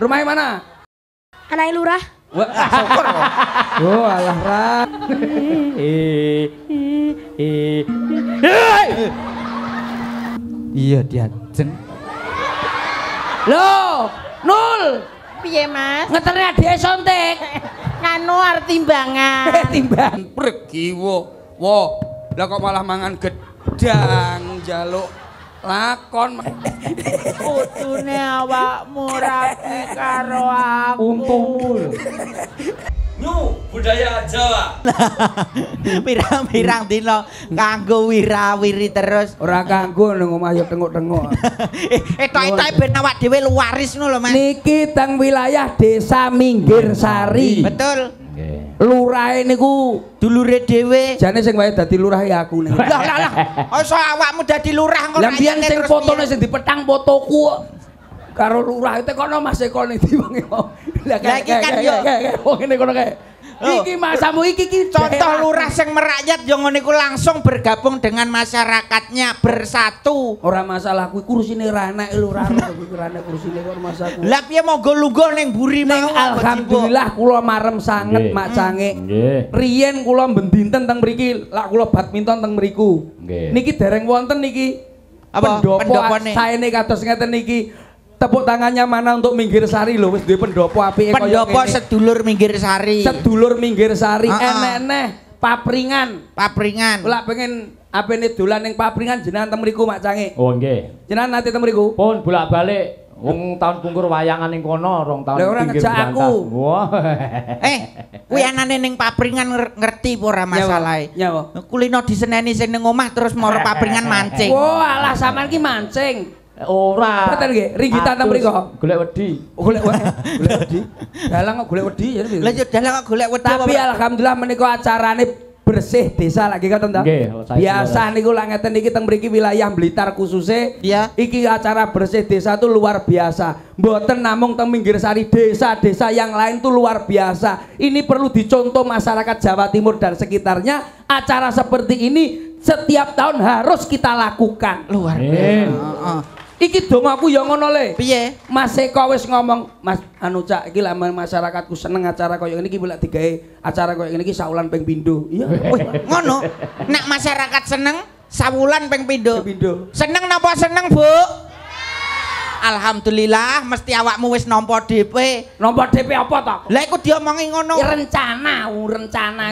Rumahnya mana? Anaknya lurah. Wah, syukur. Oh, alah Ra. Iya diajeng. Loh, Nul. Piye Mas? Ngeterne adike sontek. Nganu arep timbangan. Timbang pergi wo. Wo, lah kok malah mangan gedang njaluk lakon. Kudune awakmu rapi karo aku. Untungmu. Nyu budaya Jawa. Pirang-pirang dina kanggo wirawiri terus. Ora kanggo nang omah yo tengok-tengok. Etok-etok ben awak dhewe luwaris ngono lho Mas. Niki teng wilayah Desa Minggir Sari. Betul. Nggih. Lurahe niku Dulure dhewe. jane sing wae dadi lurah ya aku nih. Lah. Iso awakmu dadi lurah kok. Lah biyen sing fotone sing dipetang fotoku karo lurah itu kono Mas Eko ning diwengi mau. Lah iki kan yo wong ngene kono kae. Iki masamu iki contoh lurah sing merakyat yo ngene iku langsung bergabung dengan masyarakatnya bersatu. Ora masalah kuwi kursine ra enak lurah kuwi ra enak kursine kok masaku. Lah piye monggo lungguh ning mburi mau. Alhamdulillah kula marem sanget Mak Cange. Nggih. Riyen kula bendinten teng mriki, lak kula badminton teng mriku. Nggih. Niki dereng wonten niki. Apa? Pendopo Pendopone? saene kados ngeten niki. Tepuk tangannya mana untuk Minggir Sari lho wis duwe pendopo apike kaya Pendopo sedulur Minggir Sari. sedulur Minggir Sari enek-enek papringan. Papringan. Kula pengen apene dolan ning papringan jenengan teng mriku Mak Cange. Oh nggih. Jenengan nate teng mriku? Pun bolak-balik wong tahun pungkur wayangan ning kono, rong tahun Lah ora pinggir ngejak aku. brantas. Wah. Kuwi anane ning papringan ngerti apa ora masalahe. Nyawa. Kulino diseneni sing ning omah terus moro papringan mancing. Wah, alah sampean ki mancing. Ora. Betul nggih, ringgitan teng mriku. Golek wedi. Golek wedi. Dalang kok golek wedi ya. Lah yo dalang kok golek wedi. Tapi alhamdulillah menika acarane bersih desa lagi ngoten ta. Biasa niku lak ngeten iki teng mriki wilayah Blitar khususnya. Iya. Iki acara bersih desa tuh luar biasa. Mboten namung teng Minggir Sari, desa-desa yang lain tuh luar biasa. Ini perlu dicontoh masyarakat Jawa Timur dan sekitarnya. Acara seperti ini setiap tahun harus kita lakukan. Luar biasa. Iki dong aku ya ngono le. Piye? Mas Eko wis ngomong, Mas anu Cak iki lek masyarakatku seneng acara koyo ngene iki bolak digawe acara koyo ngene iki saulan ping pindho. Iya. Wih, ngono. Nek masyarakat seneng sawulan ping pindho. Pindho. Seneng napa seneng, Bu? Alhamdulillah mesti awakmu wis nampa DP. Nomor DP apa to? Lah iku diomongi ngono. Ya rencana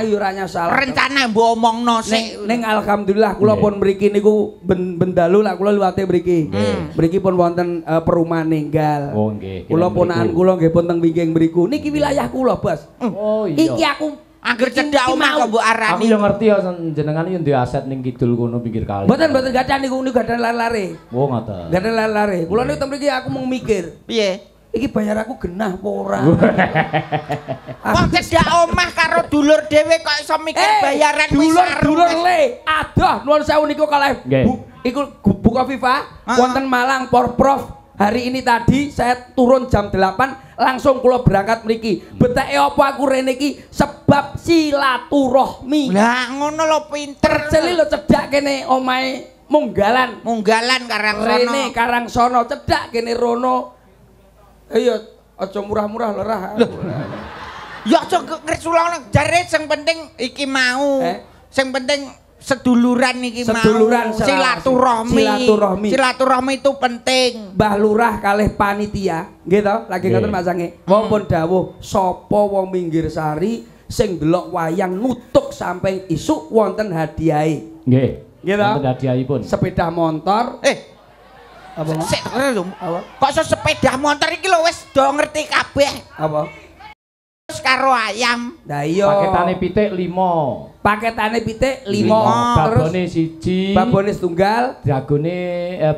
yo ora nyasar. Rencana mbok omongno sik. Ning alhamdulillah kula pun mriki niku bendalu lak kula liwate mriki. Mriki pun wonten perumahan ninggal. Oh nggih. Kula ponakan kula nggih pun teng wingking mriku. Niki wilayah kula, Bos. Oh iya. Iki aku Angger cedhak omah kok mbok Aku arani. yo ngerti ya jenengan yo duwe aset ning kidul kono pinggir kali. mboten gadah niku gadah lare-lare. Oh ngoten. Gadah lare-lare. Kula niku teng mriki aku mau mikir. Piye? Iki bayar aku genah apa ora? Wong cedhak omah karo dulur dhewe kok iso mikir bayaran wis dulur le. Adoh nuwun sewu niku kalih. Iku buka FIFA wonten Malang Porprov. Hari ini tadi saya turun jam 8 langsung kula berangkat mriki. Beteke apa aku rene iki sebab silaturahmi. Lah ngono lho pinter. Celi lho cedhak kene omahe Munggalan. Munggalan Karangsono. Rene Karangsono cedhak kene rono. Iya aja murah-murah lerah. Ya aja ngresulong jare sing penting iki mau. Sing penting seduluran iki mau. Silaturahmi. Silaturahmi itu penting. Mbah Lurah kalih panitia, nggih to? Lagi ngoten Mas Sange. Wong pun dawuh sapa wong Minggir Sari sing delok wayang nutuk sampai isuk wonten hadiahe. Nggih. Nggih to? Wonten hadiahipun. Sepeda motor. Apa? Sik lho. Kok iso sepeda motor iki lho wis do ngerti kabeh. Apa? Karo ayam. Lah iya. Paketane pitik 5. Paketane pitik 5. Babone 1. Babone setunggal. Jagone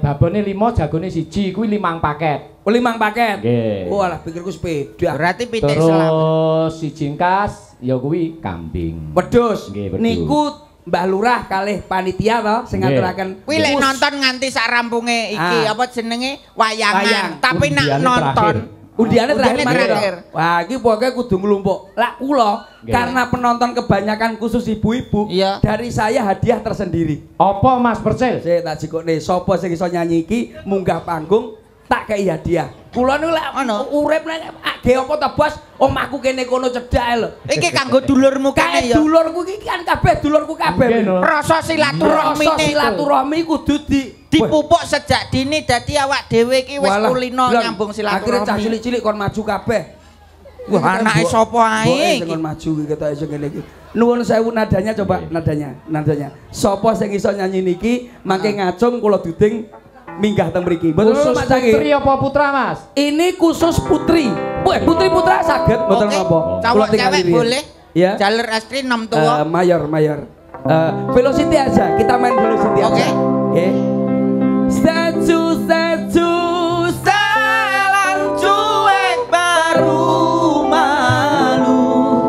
babone 5, jagone 1. Kuwi 5 paket. Oh 5 paket. Nggih. Walah pikirku sepeda. Berarti pitik selam. Terus 1 kas ya kuwi kambing. Wedhus. Nggih, wedhus. Niku Mbah Lurah kalih panitia to sing ngaturaken. Kuwi lek nonton nganti sak rampunge iki apa jenenge wayangan. Tapi nak nonton undiane terakhir. Wah, iki pokoke kudu nglumpuk. Lah kula karena penonton kebanyakan khusus ibu-ibu, dari saya hadiah tersendiri. Apa Mas Persil? Sik tak jikokne sapa sing iso nyanyi iki munggah panggung tak kei hadiah. Kula niku lek urip nek ge apa ta Bos, omahku kene kono cedhak lho. Iki kanggo dulurmu kene ya. Dulurku iki kan kabeh dulurku kabeh. Rasa silaturahmi kudu dipupuk sejak dini dadi awak dhewe iki wis kulino nyambung silaturahmi. Akhire cah cilik-cilik kon maju kabeh. Wah, anake sapa ae iki? Kon maju iki ketok iso ngene iki. Nuwun sewu nadanya coba nadanya. Sapa sing iso nyanyi niki mangke ngacung kula duding minggah teng mriki. Mboten khusus putri apa putra Mas? Ini khusus putri. Putri putra saged mboten napa. Cowok cewek boleh? Ya. Jalur estri 6 tua. Mayor. Velocity aja. Kita main velocity aja. Oke. Satu salam cuek baru malu.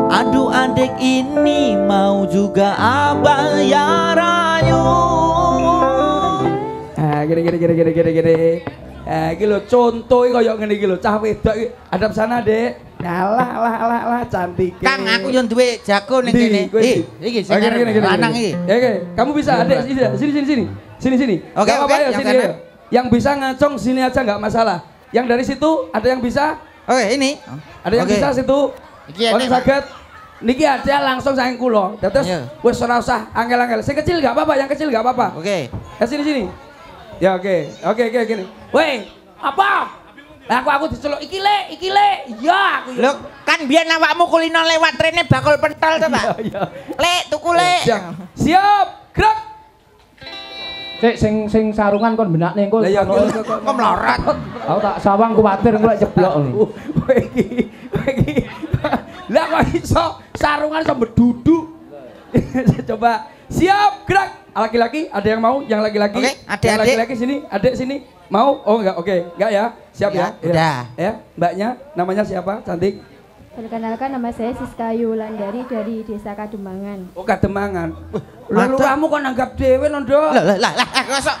Aduh adik ini mau juga abang ya rayu. Gini. Iki lho contoh kaya ngene iki lho, cah wedok iki hadap sana, Dek. Alah cantik. Kang, aku yo duwe jago ning kene. Iki sing lanang iki. Oke, kamu bisa, Dek, sini. Oke, ya sini. Yang bisa ngacung sini aja enggak masalah. Yang dari situ ada yang bisa? Oke, ini. Ada yang bisa situ. Iki enek. Saged. Niki ada langsung saking kula. Terus wis ora usah angel-angel. Sing kecil enggak apa-apa, yang kecil enggak apa-apa. Oke. Sini. Ya oke, gini. Woi, apa? Lah aku diceluk iki le. Ya aku. Lho, kan biyen awakmu kulino lewat rene bakul pentol to, Pak? Iya. Le, tuku le. Siap, gerak. Sing sarungan kon benakne engko. Lah ya kok melarat. Aku tak sawang kuwatir engko lek jeblok. Iki. Lah kok iso sarungan iso beduduk. Coba. Siap, gerak. Laki-laki ada yang mau? Yang laki-laki? Oke, yang laki-laki sini, adek sini. Mau? Oh enggak, oke. Enggak ya? Siap ya? Udah. Ya, mbaknya namanya siapa? Cantik. Perkenalkan, nama saya Siska Yulandari dari Desa Kademangan. Oh, Kademangan. Lurahmu kok nanggap dhewe lho, Nduk. Lah, kosok.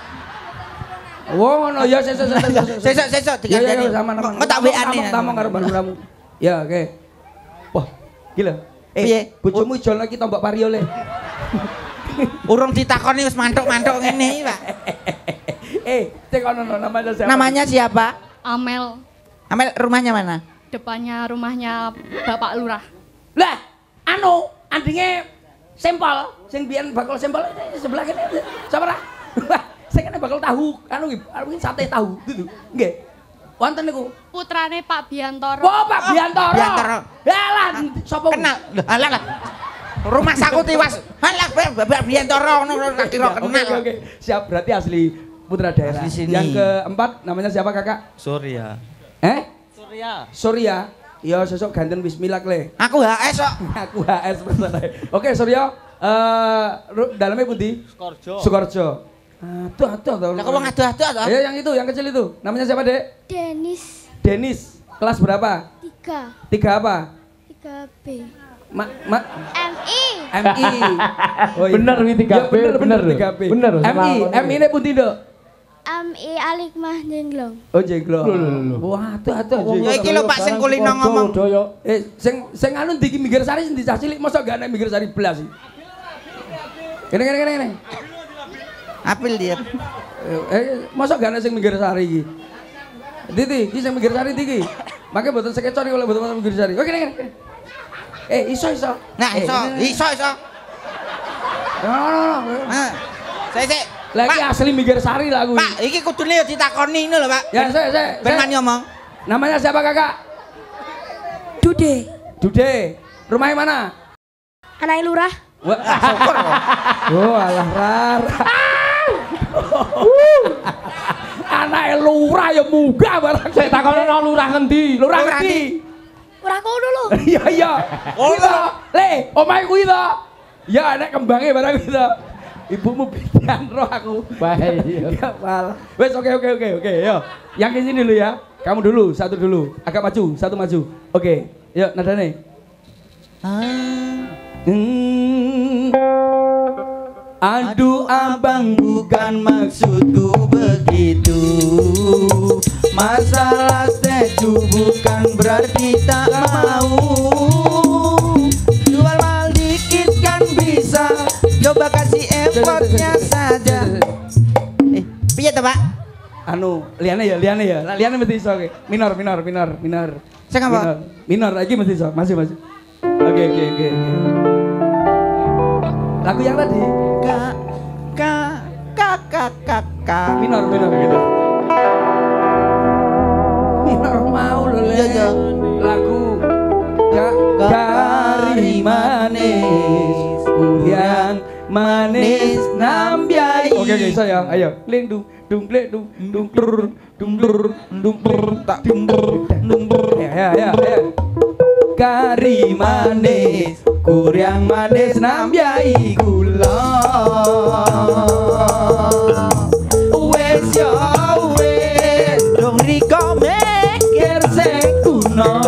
Oh, ngono ya sesuk. Sesuk digandani. Sama Kok tak WA-ne. Tamu karo lurahmu. Ya, oke. Wah, gila. Piye? Bojomu ijol lagi tombok pari oleh. Urung ditakoni wis mantuk-mantuk ngene iki, Pak. Cek ono namanya siapa? Namanya siapa? Amel, Amel, rumahnya mana? depannya rumahnya Bapak Lurah. Lah, andinge sempol, sing biyen bakal sempol sebelah kene. Sapa ra? Sing kene bakal tahu, iki sate tahu gitu. Nggih. Wonten niku. Putrane Pak Biantoro. Oh, Pak Biantoro. Lah, sapa? Kenal. Lah. Rumah saku tiwas. Halah, Bapak Biantoro ngono tak kira kenal. Oke. Siap, berarti asli putra daerah. Yang keempat namanya siapa, Kakak? Surya. Surya. Ya sesuk ganten bismillah le. Aku HS kok. Aku HS personal. Oke, Surya. Dalamnya pundi? Sukorjo. Aduh. Lah kok wong aduh-aduh to? Ayo yang itu, yang kecil itu. Namanya siapa, Dek? Denis. Kelas berapa? 3 apa? 3B MI. Oh, iya. Bener wi 3B. Bener 3B. Bener. MI ini pundi, Dok? MI Alikmah Jenglong. Oh, Jenglong. Wah, aduh. Ya iki lho Pak sing kulino ngomong. Sing anu ndi Minggir Sari sing dicah cilik mosok gak nek Minggir Sari blas iki. Kene. Apil dia. Mosok gak nek sing Minggir Sari iki. Diti, iki sing Minggir Sari iki. Mangke mboten sekecon iki lho mboten Minggir Sari. Oh, kene. Iso. Nah, iso. Nah, saya. Lagi asli Minggir Sari lah kuwi. Pak, iki kudune ya ditakoni ngono lho, Pak. Ya, saya. Ben mani ngomong. Namanya siapa, Kakak? Dude. Rumahnya mana? Anak lurah. Wah, syukur. Oh, alah rara. Anak lurah ya muga barang. Saya takoni nang lurah ngendi? Lurah ngendi? Lurah kono lho. Iya. Oh, le, omahe kuwi to. Ya anak kembange barang itu. Ibumu bidan roh aku. Baik. Ya malah. Wes oke. Yo. Yang di sini dulu ya. Kamu dulu, satu dulu. Agak maju, satu maju. Oke. Yuk, nadane. Aduh abang bukan maksudku begitu. Masalah setu bukan berarti tak mau. Jual mal dikit kan bisa. Coba kasih effortnya saja. Piye to, Pak? anu liane ya liane mesti iso oke minor Sing apa? minor lagi mesti iso masih oke lagu yang tadi minor gitu minor mau lho iya lagu Kari manis yang manis nambyai. Oke sayang, ayo. Ling dung plek dung tak ya. Kari manis, kurang manis nambyai gula. Wes yo wes, dong riko mikir sekuno.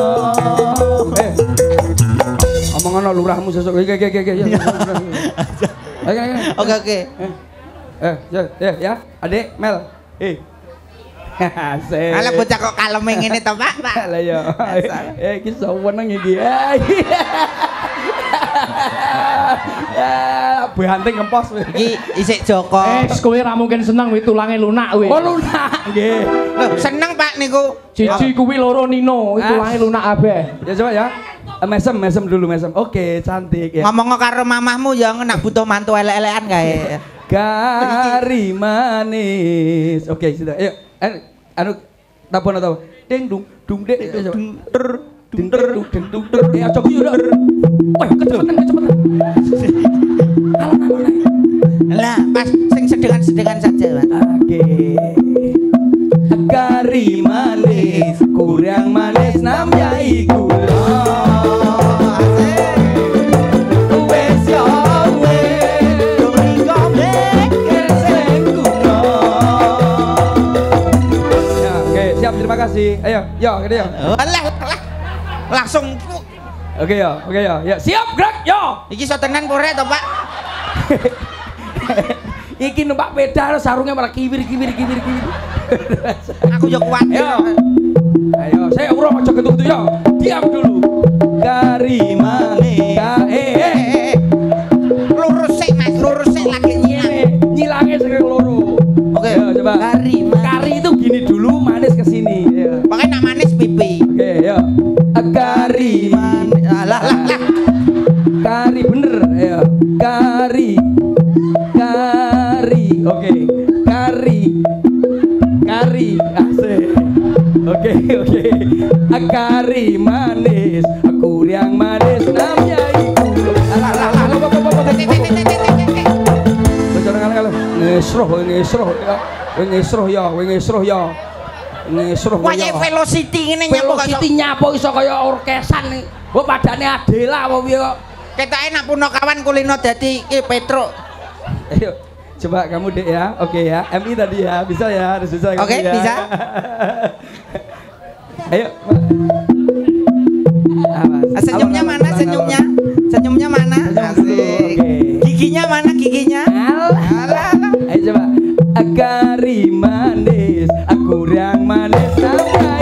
Ngono lurahmu sesuk iki. Oke. Ya, Adik Mel. Asik. Ala bocah kok kalem ngene to, Pak? Lah ya. Iki saweneng iki. Banting ngempos iki isik Joko. Kowe ra mungkin seneng kuwi tulange lunak kowe. Oh lunak nggih. Loh, seneng Pak niku. Siji kuwi loro Nino, tulange lunak kabeh. Ya coba ya. Mesem dulu. Oke, cantik ya. Ngomong karo mamahmu ya nak butuh mantu elek-elekan kae. Kari manis. Oke, sudah. Ayo. Anu tapon atau ding dung dek dung ter. Ya coba yuk. Wah, kecepatan. Lah, pas sing sedengan saja, Pak. Oke. Kari manis, kurang manis nambyai gula. Wes yo wes, dong mikir sekuno. Ya, oke, siap, terima kasih. Ayo, gede ya. Alah, langsung. Oke ya. Ya, siap, gerak, yo. Iki sotenan pore to, Pak? Iki numpak pedal sarungnya malah kiwir. Aku yo kuat. Ayo, saya urung aja gitu ya. Diam dulu. Kari manis. Lurus sik, Mas. Lurus sik lagi nyilang. Nyilangnya sing loro. Oke, coba. Kari itu gini dulu, manis ke sini. Pakai nak manis pipi. Oke, yo. Kari manis. Lah. Kari bener, ya. Kari. Oke. Kari. Asik. Oke. Kari manis, aku yang manis namanya iku. Ngesroh. Wah, velocity ngene nyapo kok. Velocity nyapo iso kaya orkesan iki. Mbok padane Adela apa piye kok. Ketake nak puno kawan kulino dadi iki Petro. Ayo, coba kamu Dek ya. Oke ya. MI tadi ya. Bisa ya, harus bisa. Oke, ya. bisa. Ayo. Senyumnya mana? Senyumnya mana? Asik. Giginya mana? Alah. Ayo coba. Kari manis, aku yang manis sampai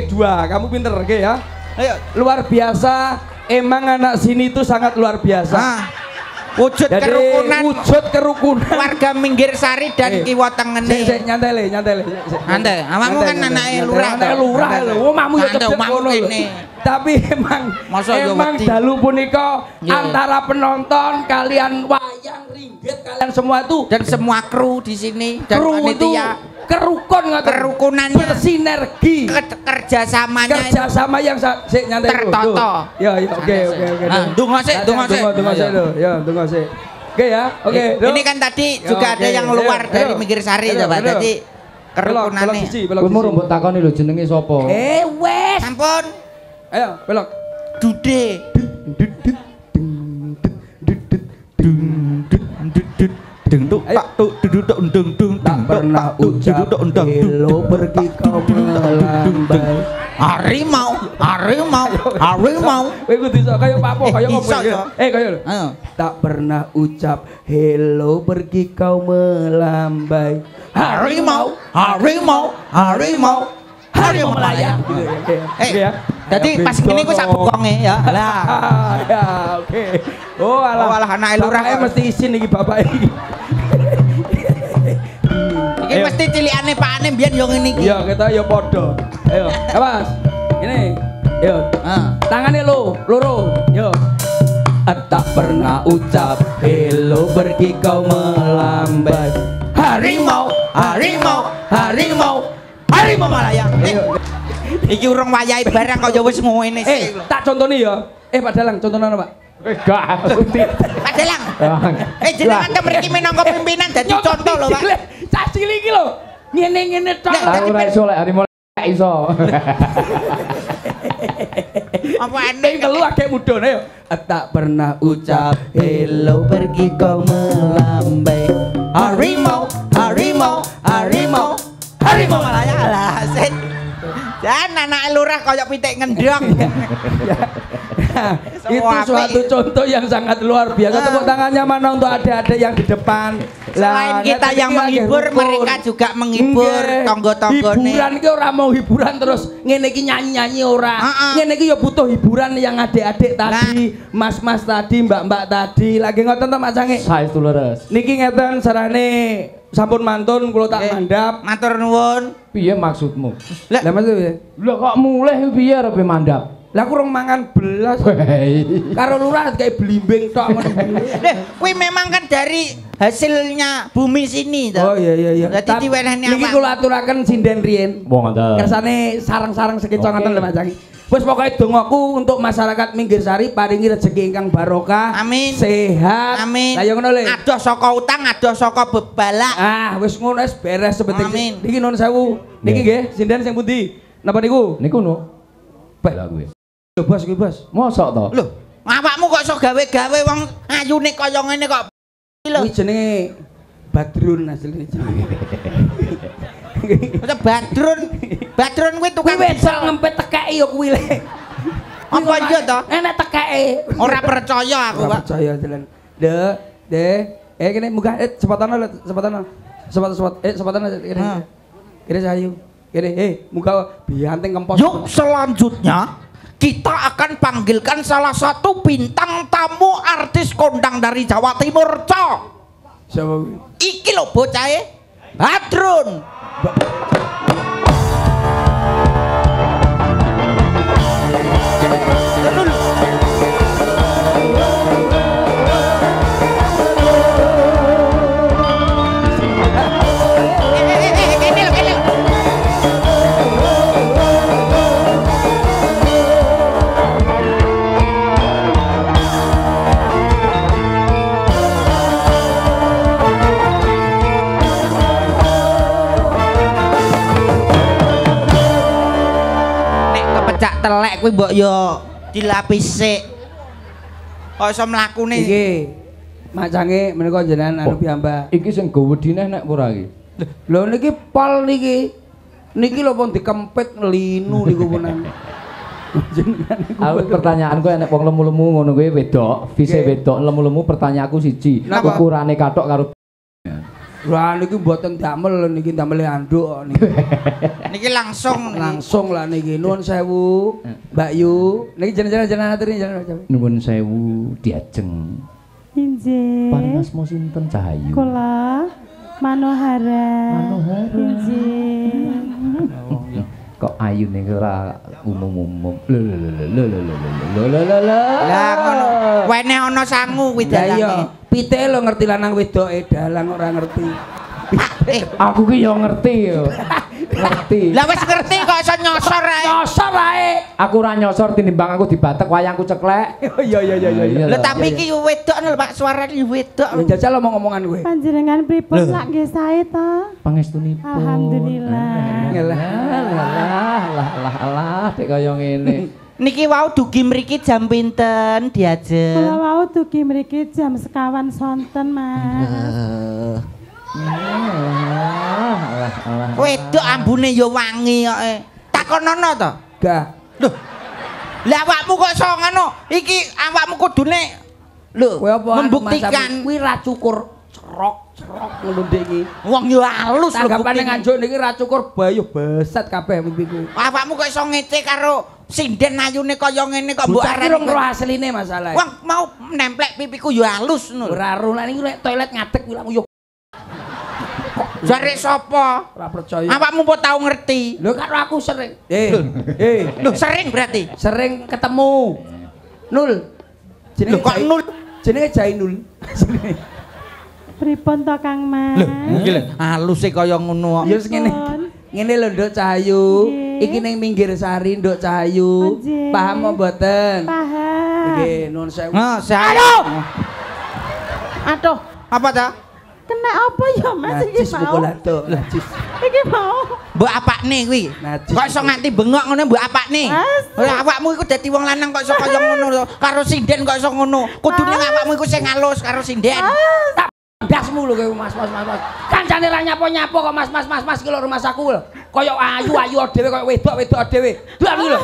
dua, kamu pinter, oke ya? Ayo, luar biasa. Emang anak sini itu sangat luar biasa. Wujud kerukunan. Warga Minggir Sari dan Kiwa Tengene. Nyantai le. Nyantai. Awakmu kan anake lurah. Lurah lho. Omahmu yo cedek ngono lho. Tapi emang dalu punika antara penonton kalian wayang ringgit kalian semua itu dan semua kru di sini dan panitia kerukunan bersinergi kerjasama yang nyantai tertata. Ya oke. Tunggu sik. Oke ya. Oke. Ini kan tadi juga ada yang luar dari Minggir Sari to, Pak. Dadi kerukunane. Kowe mau mbok takoni lho jenenge sapa? Wes. Sampun. Ayo, belok. Dude. deng tuk tak tuk duduk tuk deng dung tak pernah ucap hello pergi kau melambai. Harimau, harimau, harimau. Kowe kudu iso kaya Pak Po, kaya ngopo ya. Kaya lho. Tak pernah ucap hello pergi kau melambai. Harimau, harimau, harimau. Harimau melayang. Jadi pas gini ku sak bekonge ya. Lah. Ya, oke. Oh, alah anake lurah mesti isin iki bapak iki. Iki mesti cilikane pakane mbiyen yo ngene iki. Iya, kita yo padha. Ayo, Mas. Ini. Yo. Tangane loro. Yo. Tak pernah ucap hello pergi kau melambai. Harimau, harimau, harimau. Harimau melayang. Iki urung wayahe barang kaya wis ngene sih. Tak contoni ya. Pak Dalang, contohna Pak. Gak ngerti. Pak Dalang. Jenengan ta mriki minangka pimpinan dadi contoh lho, Pak. Cah cilik iki lho. Ngene-ngene tok. Aku ora iso lek harimau iso. Apa aneh telu agek mudone yo. Tak pernah ucap hello pergi kau melambai. Harimau, harimau, harimau. Harimau melayang. Lah, set. Dan anak lurah kaya pitik ngendhong. Itu suatu contoh yang sangat luar biasa. Tepuk tangannya mana untuk adik-adik yang di depan. Selain kita yang menghibur, mereka juga menghibur tonggo-tonggone. Hiburan ki ora mau hiburan terus ngene iki nyanyi-nyanyi ora. Ngene iki ya butuh hiburan yang adik-adik tadi, mas-mas tadi, mbak-mbak tadi. Lagi ngoten to Mas Cange? Saestu leres. Niki ngeten sarane sampun mantun kula tak mandhap. Matur nuwun. Piye maksudmu? Lah maksud piye? Lah kok mulih piye arep mandhap? Lah aku rong mangan belas. Karo lurah kayak blimbing tok ngono. Kuwi memang kan dari hasilnya bumi sini Oh toh. iya. Dadi diwenehne niki kula aturaken sinden riyen. Ngoten. Kersane sarang-sarang sekeca ngoten lho Mas Cangi. Wis pokoke dongaku untuk masyarakat Minggir Sari paringi rezeki ingkang barokah. Amin. Sehat. Amin. Lah yo ngono lho. Adoh saka utang, adoh saka bebalak. Wis ngono wis beres sebenting. Amin. Niki nuwun sewu. Niki nggih sinden sing pundi? Napa niku? Niku no. Baik lah kuwi. Lho Bos, kuwi Bos. Mosok to? Lho, awakmu kok iso gawe-gawe wong ayune kaya ngene kok. Lho, Kuwi jenenge Badrun asline jenenge. Badrun kuwi tukang Kuwi wedok ngempet tekeki yo kuwi le. Apa iya to? Enek tekeki. Ora percaya aku, Ora Pak. percaya jalan. Kene munggah sepatana. Sepatana kene. Kene sayu. Kene munggah bianteng kempos. Yuk selanjutnya kita akan panggilkan salah satu bintang tamu artis kondang dari Jawa Timur, Cok. Siapa kuwi? Iki lho bocahe Badrun. Telek kuwi mbok yo dilapis sik. Kok iso mlakune. Iki macange menika jenengan anu piyambak. Iki sing go wedine nek ora iki. Lho niki pol niki. Niki lho pun dikempit linu niku punan. Aku pertanyaanku nek wong lemu-lemu ngono kuwi wedok, vise wedok lemu-lemu pertanyaanku siji. Ukurane kathok karo Wah niki mboten damel niki damel anduk niki. Niki langsung lah niki nuwun sewu Mbak Yu. Niki jenengan aturi jenengan. Nuwun sewu diajeng. Injih. Paringasmu sinten Cahayu? Kula Manohara. Injih. Kok ayune ora umum-umum. Lho. Lah ngono. Wene ana sangu kuwi dalange. Lah iya, pite lho ngerti lanang wedoke, dalang ora ngerti. Aku ki yo ngerti yo. Ngerti. Lah wis ngerti kok iso nyosor ae. Nyosor ae. Aku ora nyosor tinimbang aku dibatek wayangku ceklek. Iya. Lho tapi iki wedok lho Pak, suarane wedok. Ya jajal omong-omongan kowe. Panjenengan pripun lak nggih sae ta? Pangestunipun. Alhamdulillah. Lah Alah, dek kaya ngene. Niki wau dugi mriki jam pinten diajeng? Kula wau dugi mriki jam sekawan sonten, Mas. Wedok ambune ya wangi kok. Takonono to? Gah. Loh. Lah awakmu kok iso ngono? Iki awakmu kudune lho Kowe apa membuktikan kuwi ra cukur cerok ngono ndek iki. wong yo halus lho. Tanggapane nganjuk niki ra cukur bayo beset kabeh pipiku. Awakmu kok iso ngece karo sinden ayune kaya ngene kok mbok Bocah ki rong roh asline masalah. Wong mau nemplek pipiku yo halus ngono. Ora roh niki lek toilet ngadeg kuwi yo Jare sapa? ora percaya. Awakmu apa tau ngerti? Lho karo aku sering. Lho sering berarti. Sering ketemu. Nul. Lho kok nul? Jenenge Jainul. Pripun to Kang Mas? Iki lho haluse kaya ngono kok. Ya wis ngene. Ngene lho Nduk Cahayu. Nggih. Iki ning Minggir Sari Nduk Cahayu. Nggih. Paham apa mboten? Paham. Nggih, nuwun sewu. Aduh. Aduh, Apa ta? kena apa ya Mas iki Najis mau? pukul atuk, najis. Iki mau. Mbok apakne kuwi? Najis. Kok iso nganti bengok ngono mbok apakne? Mas. Lah awakmu iku dadi wong lanang kok iso kaya ngono lho. Karo sinden kok iso ngono. Kudune awakmu iku sing halus karo sinden. Tak ndasmu lho kowe Mas. Kancane ra nyapa-nyapa kok Mas iki lho rumah saku lho. Kaya ayu dhewe kaya wedok dhewe. Lah iki lho.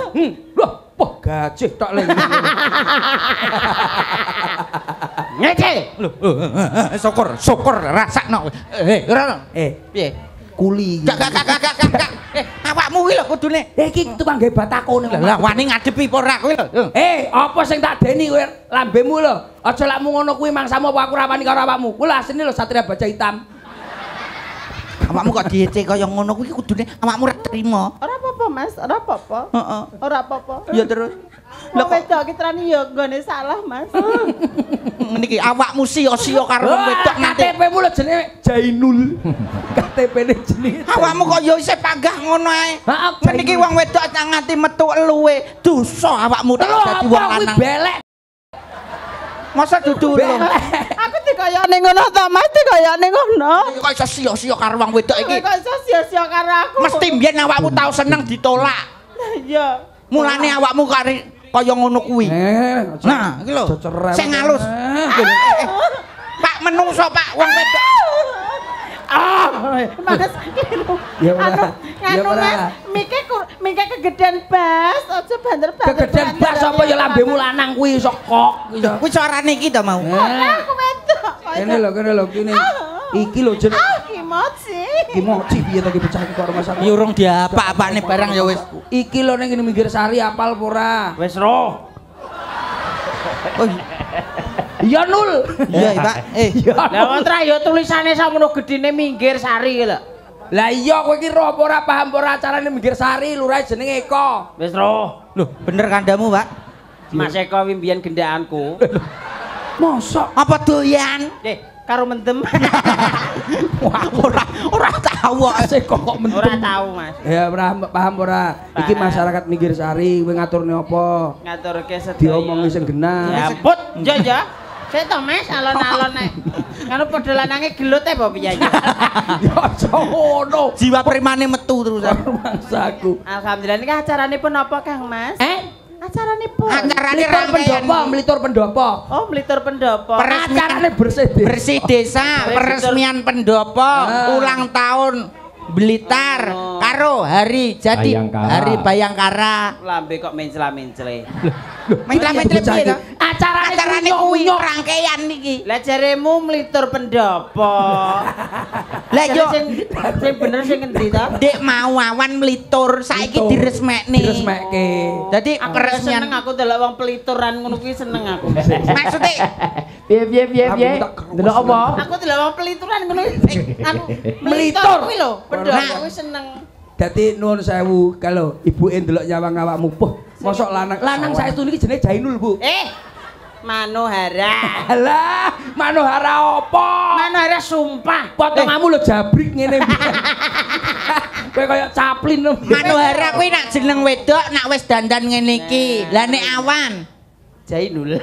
Loh, wah gajih tok le. Ngece. Lho, syukur rasakno. Ora. Piye? Kuli iki. Gak. Awakmu kuwi lho kudune. Iki tukang gawe batako ning. Lah wani ngadepi apa ora kuwi lho. Apa sing tak deni kowe lambemu lho. Aja lakmu ngono kuwi mangsamu apa aku ra wani karo awakmu. Kuwi lho asline lho Satria Baja Hitam. Awakmu kok diece kaya ngono kuwi kudune awakmu ora trimo. Ora apa-apa Mas, ora apa-apa. Heeh. Ora apa-apa. Ya terus. Lah wedok iki trani ya nggone salah Mas. Niki awakmu sia-sia karo wong wedok nanti. KTP-mu lho jenenge Jainul. KTP-ne jenenge. Awakmu kok ya isih panggah ngono ae. Heeh. Niki wong wedok nganti metu eluwe. Dosa awakmu tak dadi wong lanang. Belek. Masa dudu lho. Aku dikayane ngono to Mas, dikayane ngono. Kok iso sia-sia karo wong wedok iki. Kok iso sia-sia karo aku? Mesti mbiyen awakmu tau seneng ditolak. Iya. Mulane awakmu kaya ngono kuwi. Nah, iki lho. Sing halus. Pak menungso Pak wong wedok. Mas, Ya ora. Ya anu ora. Mas, mike kegedean bas, aja banter-banter. Kegedean bas apa ya lambemu lanang kuwi iso kok. Kuwi suarane iki to mau. Aku wedok. Kene lho kene. Iki lho jeneng Kimochi. Kimochi piye to ki bocah iki karo Mas. Ya urung diapak-apakne barang ya wis. Iki lho ning Minggir Sari apal apa ora? Wis roh. Oh, Ya Nul. iya Pak. Lah wong tra ya tulisane sakmono gedine Minggir Sari lho. Lah iya kowe iki roh apa ora paham apa ora acarane Minggir Sari lurahe jenenge Eko. Wis roh. Loh, bener kandamu, Pak? Mas Eko wimbian gendaanku. Mosok Apa doyan? Karo mendem. Wah, ora tahu Asik kok mentem. Ora tahu, Mas. Ya paham ora? Iki masyarakat Minggir Sari kowe ngaturne apa? Ngaturke sedaya. Diomongi sing genah. Ya put, ya. Sik to, Mas, alon-alon nek. Ngono padha lanange gelut e apa piye? Ya aja ngono. Jiwa primane metu terusan. Mangsaku. Alhamdulillah niki acaranipun apa, Kang Mas? Acaranipun. Acarane Melitur pendopo, melitur pendopo. Oh, melitur pendopo. Acarane bersih desa. Bersih desa, peresmian pendopo, ulang tahun Blitar karo hari jadi Bayangkara. hari Bayangkara. Lambe kok mencela-mencele. Mencela-mencele piye to? Acarane kuwi rangkaian niki. Lah jaremu melitur pendopo. Lah yo sing bener sing endi to? Dek mau awan melitur saiki diresmekne. Diresmekke. Dadi Aku peresmian seneng aku delok wong pelituran ngono kuwi seneng aku. maksude Piye? Delok apa? Aku delok wong pelituran ngono anu Melitur. kuwi lho, pendopo kuwi seneng. Dadi nuwun sewu kalau ibuke ndelok nyawang awakmu. Puh, mosok lanang saestu niki jenenge Jainul, Bu. Manohara. Alah, Manohara apa? Manohara sumpah. Potonganmu lho jabrik ngene. Kowe kaya Chaplin. Manohara kuwi nak jeneng wedok nak wis dandan ngene iki. Lah nek awan Jainul.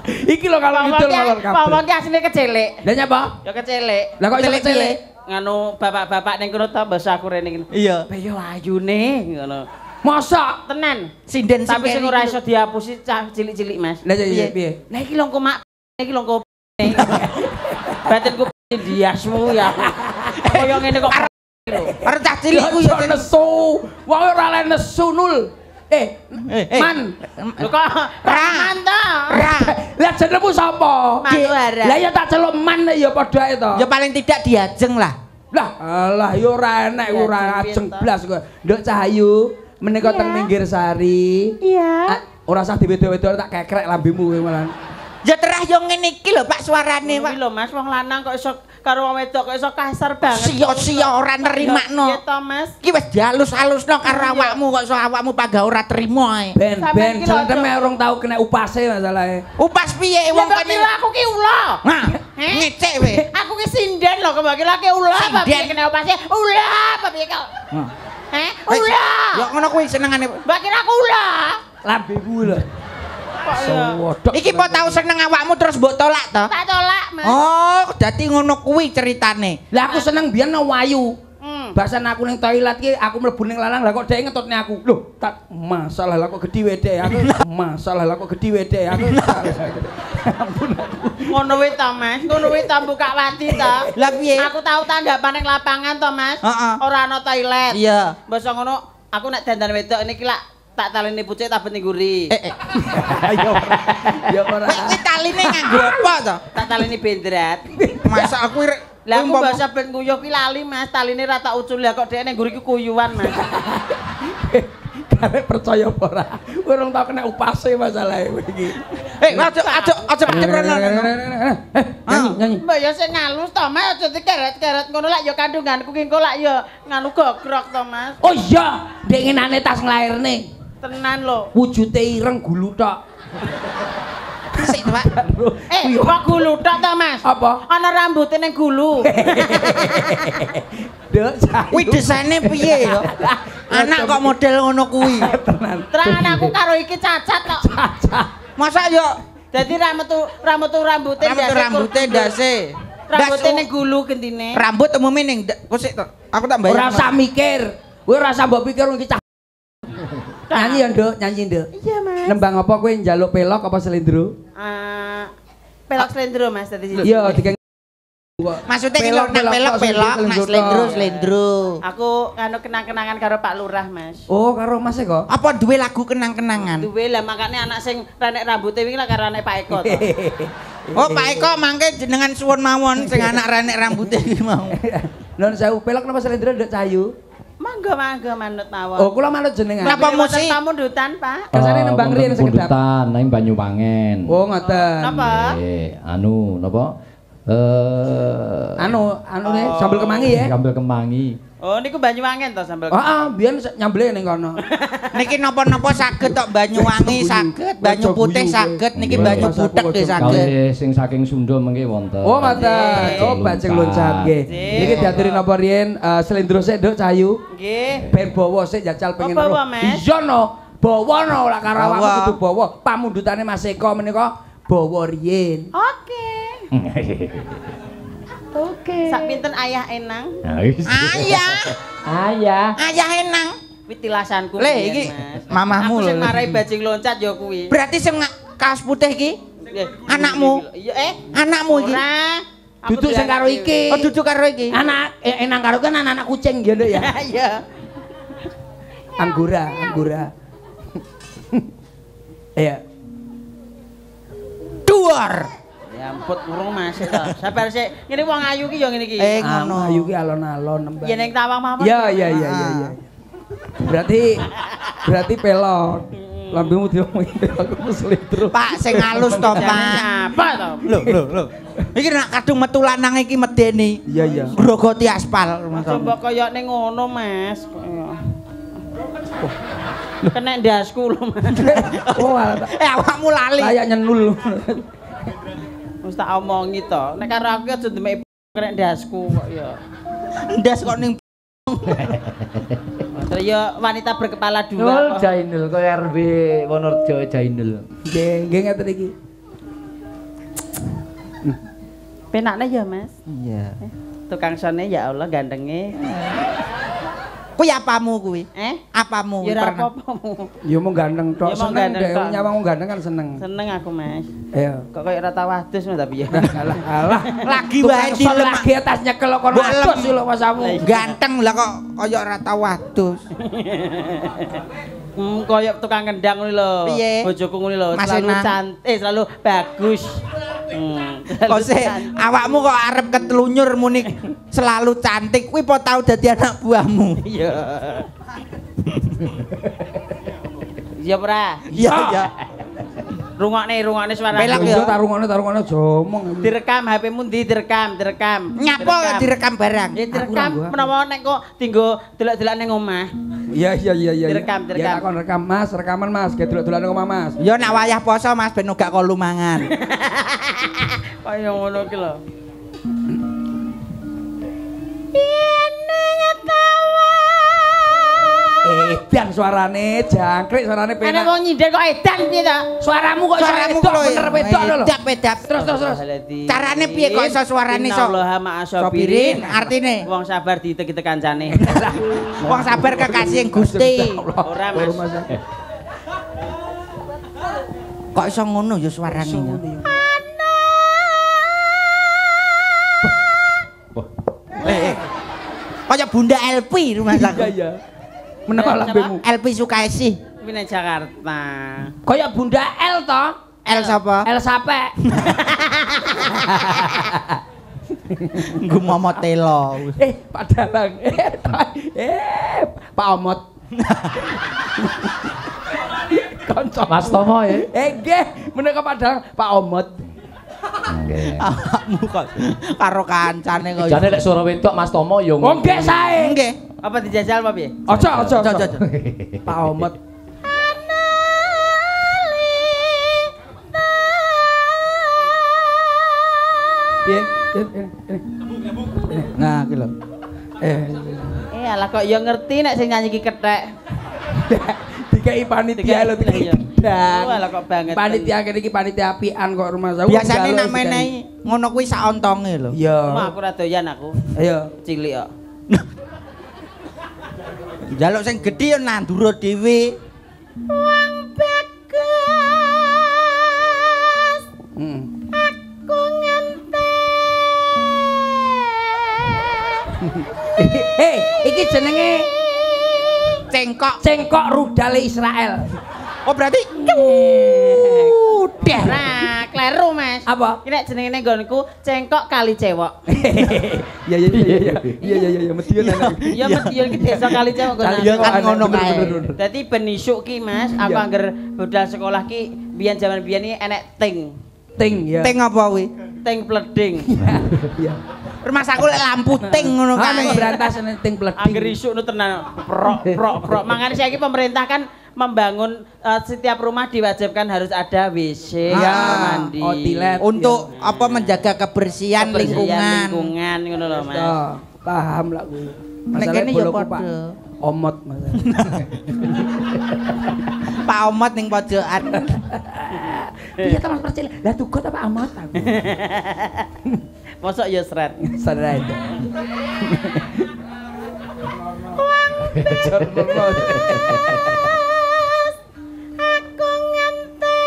Iki lho kalau ngidul ngalor kabeh. Wong ki asline kecelik. Lah nyapa? Ya kecelik. Lah kok iso kecilik? Nganu bapak-bapak ning kono ta basa aku rene ngene. Iya. Ayo ayune ngono. Masa Tenan. Sinden Tapi sing ora iso dihapusi cah cilik-cilik, Mas. Lah iya piye? Nah iki longko mak, iki longko. Batinku diasmu ya. Kaya ngene kok. Arep cah cilik ku ya nesu. Wong ora le nesu nul. Man. Lho kok Rahman to? Lah jenengmu sapa? Manwara. Lah ya tak celuk man ya padha ae to. Ya paling tidak diajeng lah. Lah alah ya ora enek ora ajeng blas kok. Nduk Cahayu menika teng Minggir Sari. Iya. Ora usah diwedo-wedo tak kekrek lambemu kowe malah. Ya terah yo ngene iki lho Pak suarane Pak. Iki lho Mas, wong lanang kok iso karo wong wedok kok iso kasar banget. Sia-sia ora nerimakno. Iya to Mas. Iki wis dihalus-halusno karo awakmu kok iso awakmu pagah ora trimo ae. Ben celenteme urung tau kena upase masalahe. Upas piye wong kene? Aku ki ula. Nah, ngecek we. Aku ki sinden lho kok laki ula apa piye kena upase? Ula apa piye kok? Ula. Ya ngono kuwi senengane. Mbak kira aku ula. Lambemu lho. Iki kok tau seneng awakmu terus mbok tolak to? Tak tolak, Mas. Oh, dadi ngono kuwi ceritane. Lah aku seneng biyen nang wayu. Bahasan aku ning toilet ki aku mlebu ning lanang lah kok dhek ngetutne aku. Loh, tak masalah lah kok gedhi wedhe aku. Masalah lah kok gedhi wedhe aku. Ampun aku. Ngono wae ta, Mas. Ngono wae ta buka wati ta. Lah piye? Aku tau tanggapan ning lapangan to, Mas. Ora ana toilet. Iya. Basa ngono, aku nek dandan wedok niki lak tak taleni pucuk tak ben ngguri. Ya ora. Kuwi taline nganggo apa to? Tak taleni bendrat. Masa aku Lah aku bahasa ben kuyuh ki lali Mas, taline ra tak ucul ya kok dhek ning ngguri ki kuyuhan Mas. Karek percaya apa ora? Urung tau kena upase masalahe kowe iki. Aja ceprono. Nyanyi. Mbak ya sing ngalus to Mas, aja dikeret-keret ngono lak ya kandunganku ki engko lak ya nganu gogrok to Mas. Oh iya, ndek ngenane tas nglairne. Tenan lho. Wujude ireng gulu tok. Sik, Pak. Kok gulu tok to Mas? Apa? Ana rambute ning gulu. Nduk, Kuwi desaine piye ya? Anak kok model ngono kuwi. Terang anakku karo iki cacat kok. Masa yo Dadi rambute rambute ndase. Rambute ning gulu gendine. Rambut umume ning kusik to. Aku tak bayang. ora usah mikir. Kowe ora usah mbok pikir iki cah. Nyanyi ya, Nduk, nyanyi, Nduk. Iya, Mas. Nembang apa kowe njaluk pelok apa selendro? Pelok slendro Mas dadi siji. Iya, dikeng. Maksudnya ki nak pelok, nak slendro. Aku anu kenang-kenangan karo Pak Lurah, Mas. Oh, karo Mas e kok. Apa duwe lagu kenang-kenangan? Duwe lah makane anak sing renek rambute wingi lah karo anak Pak Eko to. Oh, Pak Eko mangke jenengan suwun mawon sing anak renek rambute iki mau. Nun sewu pelok napa selendro Nduk Cahayu? Mangga manut mawon. Oh, kula manut jenengan. Napa musik? Pamundutan, Pak? Kersane nembang riyen sing kedap. Pundutan nang Banyuwangen. Oh, ngoten. Napa? Anu napa? Anu ne sambel kemangi ya. Sambel kemangi. Oh, niku Banyuwangen to sambel. Heeh, biyen nyambele ning kono. Niki napa-napa saged tok Banyuwangi saged, Banyu Putih saged, niki Banyu Butek nggih saged. Kalih sing saking Sunda mengke wonten. Oh, ngoten. Oh, bajeng loncat nggih. Niki diaturi napa riyen selendro sik Nduk Cahayu. Nggih. Ben bawa sik jajal pengen bawa, Mas? Iya no. Bawa no lah karo awakmu kudu bawa. Pamundutane Mas Eko menika bawa riyen. Oke. Oke. Sak pinten ayah enang? Ayah enang. Kuwi tilasanku. Le iki mamahmu lho. Sing lho. marai bajing loncat ya kuwi. Berarti sing kaos putih iki anakmu. Iya Anakmu iki. Ora. Duduk sing karo iki. Oh, duduk karo iki. Anak enang karo kan anak kucing ya Nduk ya. Iya. Anggora. Iya. Duar. Ya ampun urung Mas to. Sabar sik. Ngene wong ayu ki ya ngene iki. Ngono. Ayu ki alon-alon nembang. Ya ning tawang mawon. Iya. Berarti pelok. Lambemu diomongi pelok selendro. Pak sing halus to, Pak. Apa to? Lho. Iki nek kadung metu lanang iki medeni. Iya. Grogoti aspal. Coba kaya ning ngono, Mas. Kena ndasku lho, Mas. Oh, Awakmu lali. kayak nyenul. Wis tak omongi to. Nek karo aku aja ndemek kena ndasku kok ya. Ndas kok ning Terus ya wanita berkepala Nul dua. Jainul kowe RW Wonorejo Jainul. Nggih ngeten iki. Penakne ya, Mas. Iya. Tukang sone ya Allah gandenge. Kuwi apamu kuwi? Apamu? Ya ora apa-apamu. Ya mau ganteng tok, Ya mau seneng ganteng deh. tok. Nyawang ganteng kan seneng. Seneng aku, Mas. Iya. Kok kayak ora tau wadus Mas tapi ya. Alah. Lagi wae Tukang sol dilem. lagi atas nyekel kok wadus lho Mas Amu. Ganteng lah kok kaya ora tau wadus. Koyok tukang kendang ngono lho. Piye? Bojoku ngono lho, Mas selalu Enan. cantik, selalu bagus. Kok sih awakmu kok arep ketelunyur muni selalu cantik kuwi po tau dadi anak buahmu. Iya. Iya ora? Iya iya. Rungokne suara. Pelak Iya ya. tarungane jomong. Direkam HP-mu ndi direkam. Nyapa direkam barang. Ya direkam menawa nek kok tinggo delok-delok ning omah. Iya. Direkam. Ya takon rekam Mas, rekaman Mas, ge delok-delokan nang omah Mas. Ya nek wayah poso Mas ben gak kolu mangan. Kaya ngono ki lho. Edan suarane, jangkrik suarane Ana penak. wong nyindir kok edan piye ta? Suaramu kok Suaramu wedok kok bener wedok lho. Pedap. Terus. Carane piye kok iso suarane iso? Innallaha ma'asabirin. Sopirin artine Wong sabar diitek-itek kancane. wong sabar kekasih Gusti. Ora Mas. Kok iso ngono ya suarane. Kaya Bunda LP rumah sakit. Iya. Menapa lambemu? LP Sukaisi. Kuwi nang Jakarta. Kaya Bunda L to. L sapa? L sape. Nggo momot telo. Pak Dalang. Pak Omot. Kanca Mas Tomo ya. nggih, menika Pak Dalang, Pak Omot. Nggih. Awakmu kok karo kancane kok. Jane lek suara wedok Mas Tomo ya. Oh nggih sae. Nggih. Apa dijajal apa piye? Aja. Aja. Pak Omot. Piye? Nah, iki lho. Alah kok ya ngerti nek sing nyanyi ki kethek. Dikai panitia lho dikai gedang. Alah kok banget. Panitia kene iki panitia apian kok rumah saya. Biasane nak menehi ngono kuwi sak ontonge lho. Iya. Wah, aku ora doyan aku. Ayo. Cilik kok. Njaluk sing gedhi ya nandura dhewe. Wong bagus aku Hei, iki jenenge Cengkok rudale Israel. Oh berarti Udah. Nah, kleru Mas. Apa? Iki nek jenenge ning nggonku cengkok kali cewek. Iya. Iya, medion enak. Ya medion iki desa kali cewek Iya kan ngono kae. Dadi ben isuk ki Mas, aku angger budal sekolah ki biyen jaman biyen iki enek ting. Ting ya. Ting apa kuwi? Ting pleding. Iya. Rumah saku lek lampu ting ngono Kan kae. berantas ting pleding. Angger isuk nu tenan prok. Makanya saiki pemerintah kan membangun setiap rumah diwajibkan harus ada WC, mandi. Toilet. Untuk apa menjaga kebersihan lingkungan. Lingkungan ngono lho Mas. Paham lah gue. Nek kene ya padha. Omot Mas. Pak Omot ning pojokan. Iya ta Mas percil. Lah tugot apa amat aku. Mosok ya sret. Seret. aku ngenteni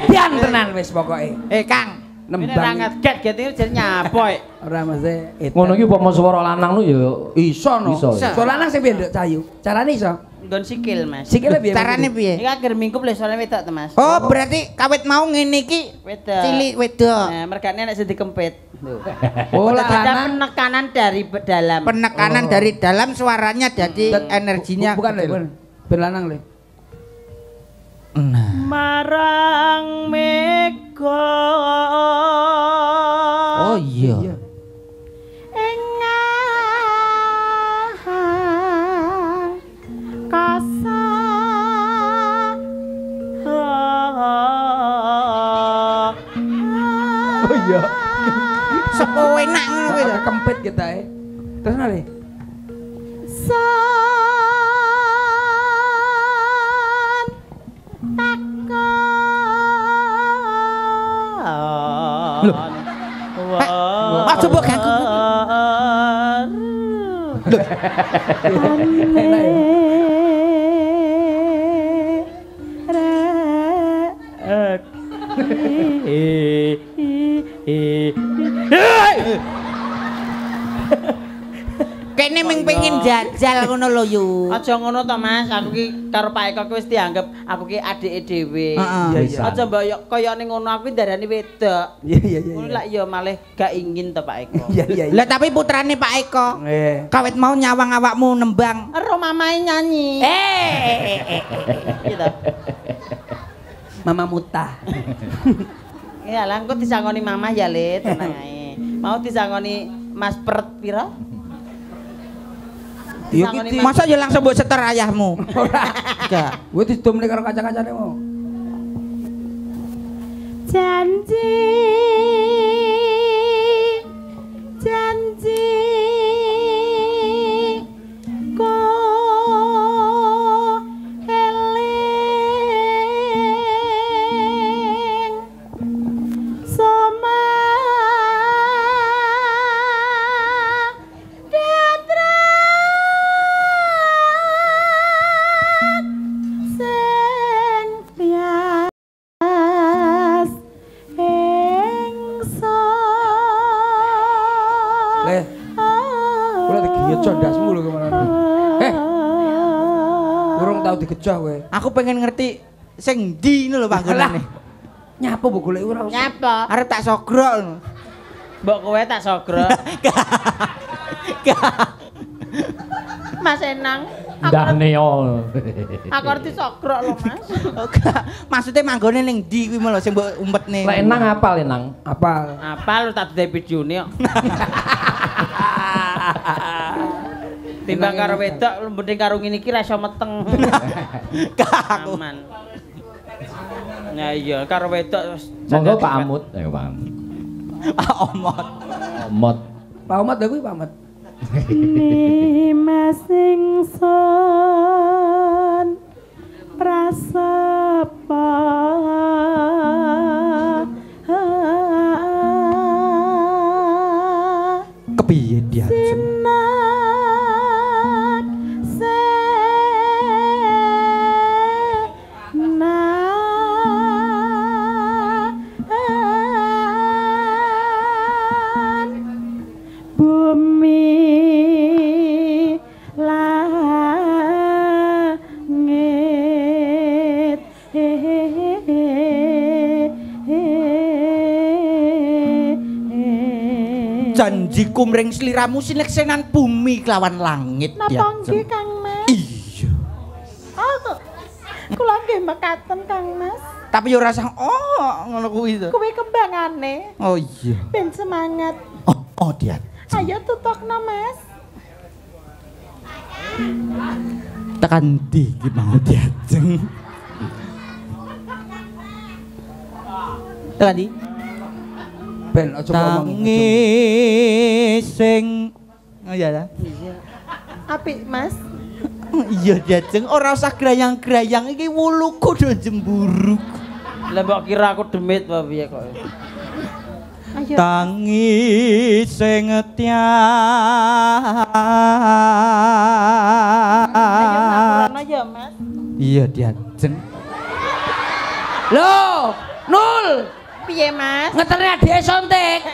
Pian tenan wis pokoke. Kang, Ini ora ngeget ini jadi nyapoy. Ora mesti. Ngono iki upama swara lanang lu ya Iso no. Iso. Suara lanang sing piye Nduk Cayu? Carane iso? Nggon sikil Mas. Sikile piye? carane piye? Iki agar mingkup lho soalnya wedok to Mas. Oh, berarti kawit mau ngene iki Wedok. cilik wedok. Nah, mergane nek sing dikempit. Lho. Oh, Ada lanang. penekanan dari dalam. Penekanan dari dalam suaranya jadi energinya. Bukan lho, kecil. ben lanang lho. Nah. Marang mega. Oh iya. Oh iya. Sepo enak ngono kuwi lho. Kempit kita Terus nale. Son takon Mas coba ganggu. Kene ming pengin jajal ngono lho yu. Aja ngono to Mas, aku ki karo Pak Eko ki wis dianggap aku ki adike dhewe. Aja mbayok kaya ning ngono aku darani wedok. Iya. Ngono lak ya malah gak ingin to Pak Eko. Iya. Lah tapi putrane Pak Eko. Kawit mau nyawang awakmu nembang. Ero mamae nyanyi. Gitu. Mama Muta. Ya lah engko disangoni mama ya Le, tenang ae. Mau disangoni Mas Pert pira? Yo masa yo langsung mbok seter ayahmu. Ora. Enggak. Kowe didomne karo kaca-kacane mau. Janji ko eling soma Condasmu lho kemana. Urung tau digejah kowe. Aku pengen ngerti sing ndi ngono lho panggonane. Nyapa mbok goleki ora usah. Nyapa? Arep tak sogrok. Mbok kowe tak sogrok. Mas Enang. Ndak neo. Aku arep disogrok lho Mas. Maksudnya manggone ning ndi kuwi lho sing mbok umpetne. Lek Enang apal Enang. Apal. Apal lu tak dadi videone kok. Timbang karo wedok lu mending karo ngene iki ra iso meteng. Aman. Ya iya karo wedok monggo Pak Amut. Ayo Pak Amut. Pak Omot. Omot. Pak Omot lho kuwi Pak Omot. Masing-son prasepa kepiye dia janjiku mring sliramu sineksenan bumi kelawan langit ya. Napa nggih Kang Mas? Iya. Oh, kula nggih mekaten Kang Mas. Tapi yo ora sang ngono kuwi to. Kuwi kembangane. Oh iya. Ben semangat. Oh dia. Ayo tutokno Mas. Tekan ndi iki mau diajeng. Tekan ndi? Ben aja ngomong. Sing oh iya ta? Iya. Apik Mas. Iya diajeng ora usah grayang-grayang iki wuluku do jemburu. Lah mbok kira aku demit apa piye kok. Ayo. Tangi sing Ayo ngapuran aja Mas. iya diajeng. Loh, Nul. Piye Mas? Ngeterne adike sontek.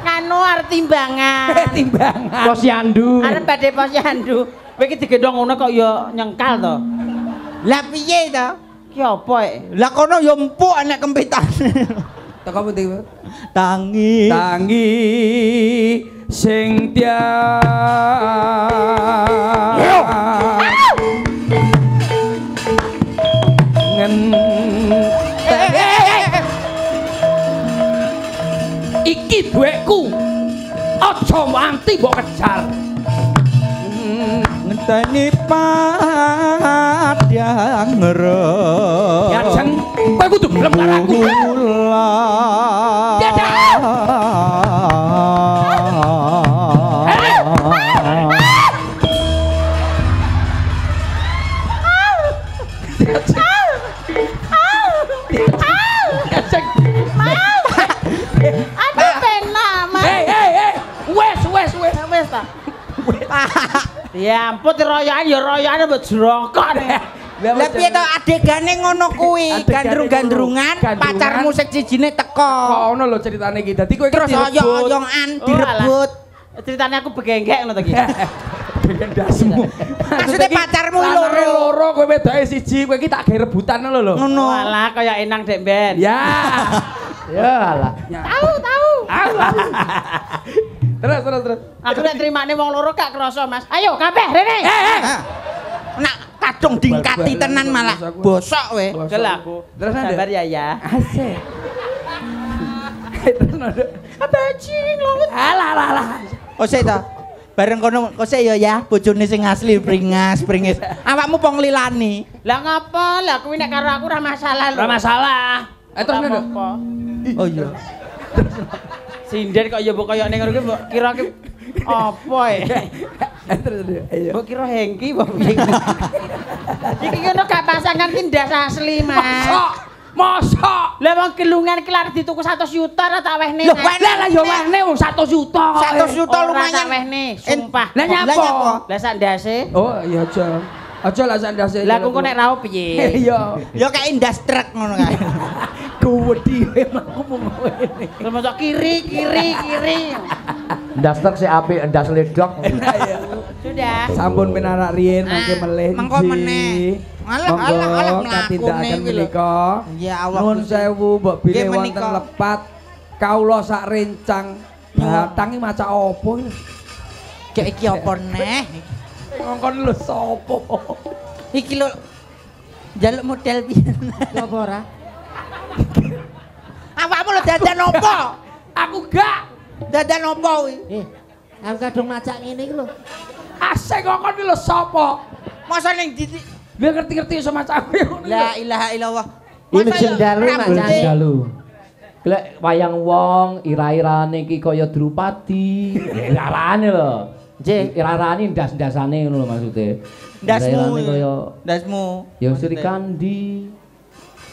Nganu arep timbangan. Timbangan. Posyandu. Arep badhe posyandu. Kowe iki digendong ngono kok ya nyengkal to. Lah piye to? Ki apa e? Lah kono yo empuk nek kempitan. Teko pundi kowe? Tangi sing iki duweku aja nganti mbok kejar ngenteni padyang ngero ya jeng kowe kudu gelem karo aku ta. Ya ampun royokan ya royokane mbok jrokok. Lah piye to adegane ngono kuwi, gandrung-gandrungan, pacarmu sing sijine teko. Ngono lho ceritane iki. Dadi kowe iki Terus oyong-oyongan direbut. Ceritane aku begenggek ngono to iki. Dengan dasmu. Maksudnya pacarmu loro kowe wedoke siji, kowe iki tak gawe rebutan lho. Ngono. Walah kaya enang dek ben. Ya. Ya lah. Tahu. Terus. Aku nek trimane wong loro gak krasa, Mas. Ayo kabeh rene. Nak kadung dingkati tenan malah bosok we. Gel aku. Terus nanda. Sabar ya. Asik. Terus nanda. Abajing lho. Alah. Ose to. Bareng kono kose ya bojone sing asli bringis. Awakmu pong lilani. Lah ngapa? Lah kuwi nek karo aku ora masalah lho. Ora masalah. Terus nanda. Oh iya. Sinden kok ya mbok koyo ning ngono ki mbok kira ki apa Terus ayo. mbok kira Hengki mbok piye. Iki ngono gak pasangan ki ndas asli, Mas. Mosok. Lah wong gelungan kelar dituku 100 juta ora tak wehne. Lho lah ya wehne wong 100 juta. 100 juta Ora lumayan. tak wehne, sumpah. Lah nyapa? Lah sak ndase. Oh iya aja. Aja lah sandase. Lah aku nek rao piye? Iya. Ya kayak indas truk ngono kae. Kuwedi aku mau ngene. Lah mosok kiri. Ndas truk sik apik, ndas ledok. Sudah. Sampun pinarak riyin mangke melih. Mengko meneh. Alah katindakan menika. Ya Allah. Nuwun sewu mbok bilih Nggih, wonten menika. lepat kawula sak rencang. Batang iki maca apa iki? Kayak iki apa neh? Ngongkon lho sapa? Iki lho njaluk model piye? Apa ora? Awakmu lho dadan opo? Aku gak. Dadan opo kuwi? Aku kadung macak ngene iki lho. Asik ngongkon iki lho sapa? Masa ning di Dia ngerti-ngerti iso maca aku. La ilaha illallah. Ini jendalu macane. Dalu. Glek wayang wong ira-irane iki kaya Drupadi. Irane lho. Nggih, irane ndas-ndasane ngono lho maksude. Ndasmu. Ya Sri Kandi.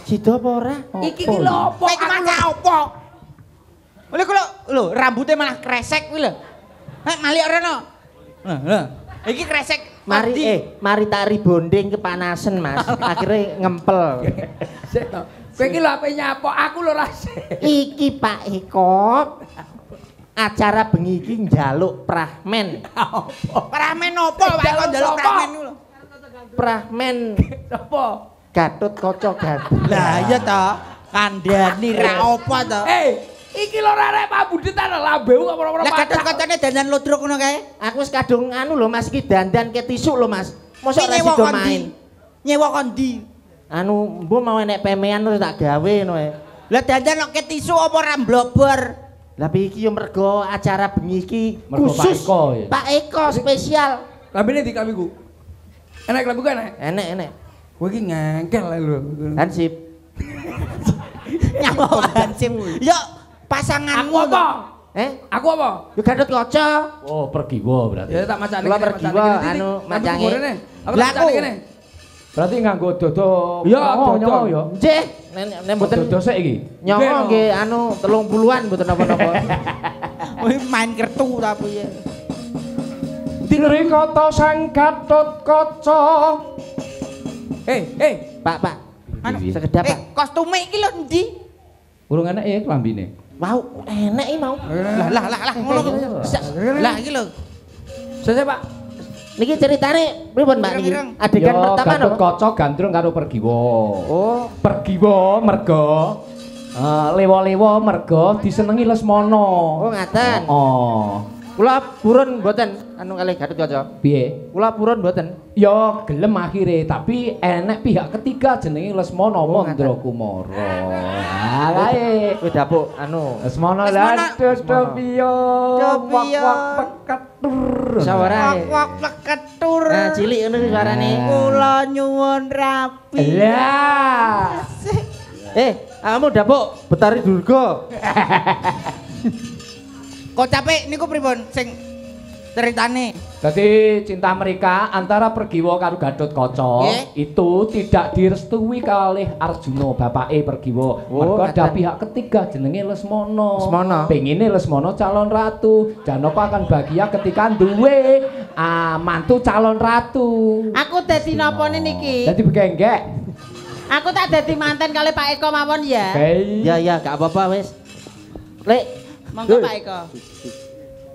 Sido apa ora? Iki ki lho apa? Iki maca opo? Oleh kula lho rambutnya malah kresek kuwi lho. Malik ora no. Lho. Iki kresek. Mari tak ribonding kepanasan, Mas. Akhirnya ngempel. Sik to. Kowe iki lho ape nyapa? Aku lho rasih. Iki Pak Eko. Acara bengi iki njaluk prahmen. Prahmen opo wae kok njaluk prahmen ku lho. Prahmen Apa? Gatot Kaca Gatot. Lah iya to. Kandhani ra opo to. Iki lho rek pambudetan lambeu kok ora-ora Lah kacang-kacane dandan lodrok ngono kae. Aku wis kadung anu lho Mas iki dandan ke tisu lho Mas. Mosok ora sido main. Nyewa kondi. Anu mbok mau enek pemean terus tak gawe ngono ae. Lah dandan kok ke tisu apa ora mblobor? Lah iki yo mergo acara bengi iki Mergo Pak khusus Eko, ya? Pak Eko spesial. Lambene di klambiku. Enak klambiku enak. Enek. Kowe iki ngengkel ae lho. Hansip. Nyawa hansip. Yo pasanganmu Aku apa? Aku apa? Yo Gatot Kaca. Oh, pergiwa berarti. Ya tak macane. Kula pergiwa anu macange. Apa macane kene? Berarti nganggo dodo. Ya, nyawa dodo. ya. Nggih, nek mboten Dodo sik iki. nyawa nggih anu 30-an mboten napa-napa. Wih main kertu ta piye? Dirikata sang Gatot Kaca. Pak. Anu Sekedap, Pak. kostume iki lho endi? Urung enak ya klambine. Wow, enak iki mau. Lah ngono kok. Lah iki lho. Sese Pak. Niki ceritane pripun Mbak niki? Adegan Ya, pertama Gatot no. Kaca gandrung karo Pergiwa. Oh, Pergiwa merga lewa-lewa merga disenengi Lesmana. oh ngaten. Oh. Kula purun mboten anu kalih Gatot Kaca. Piye? Kula purun mboten. Ya gelem akhire, tapi enek pihak ketiga jenenge Lesmana Oh, Mandrakumara. Ha kae. Kowe dapuk anu Lesmana lados Dobiyo. Wak pekatur. sawarae. Wak pleketur. Nah, cilik ngono iki suarane. Kula nyuwun rapi. Lah. Kamu dapuk Betari Durga. Kok capek niku pripun sing ceritane. Jadi cinta mereka antara Pergiwo karo Gatotkaca itu tidak direstui kalih Arjuna bapake Pergiwo. Mergo ada pihak ketiga jenenge Lesmana. Pengine Lesmana calon ratu. Janaka akan bahagia ketika duwe mantu calon ratu. Aku dadi napane niki? Dadi begenggek. Aku tak dadi manten kali Pak Eko mawon ya. Ya gak apa-apa wis. Lek, monggo Pak Eko.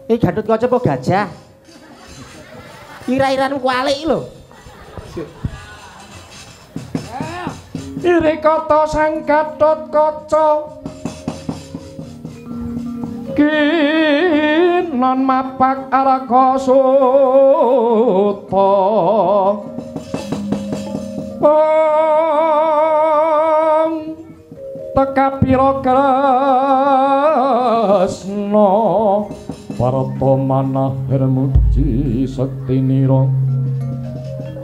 Iki Gatotkaca apa gajah? Ira-iranmu kualik lho. Irikata sang Gatotkaca kinon mapak Arakasuta teka pira Kresna Parata manah hermuji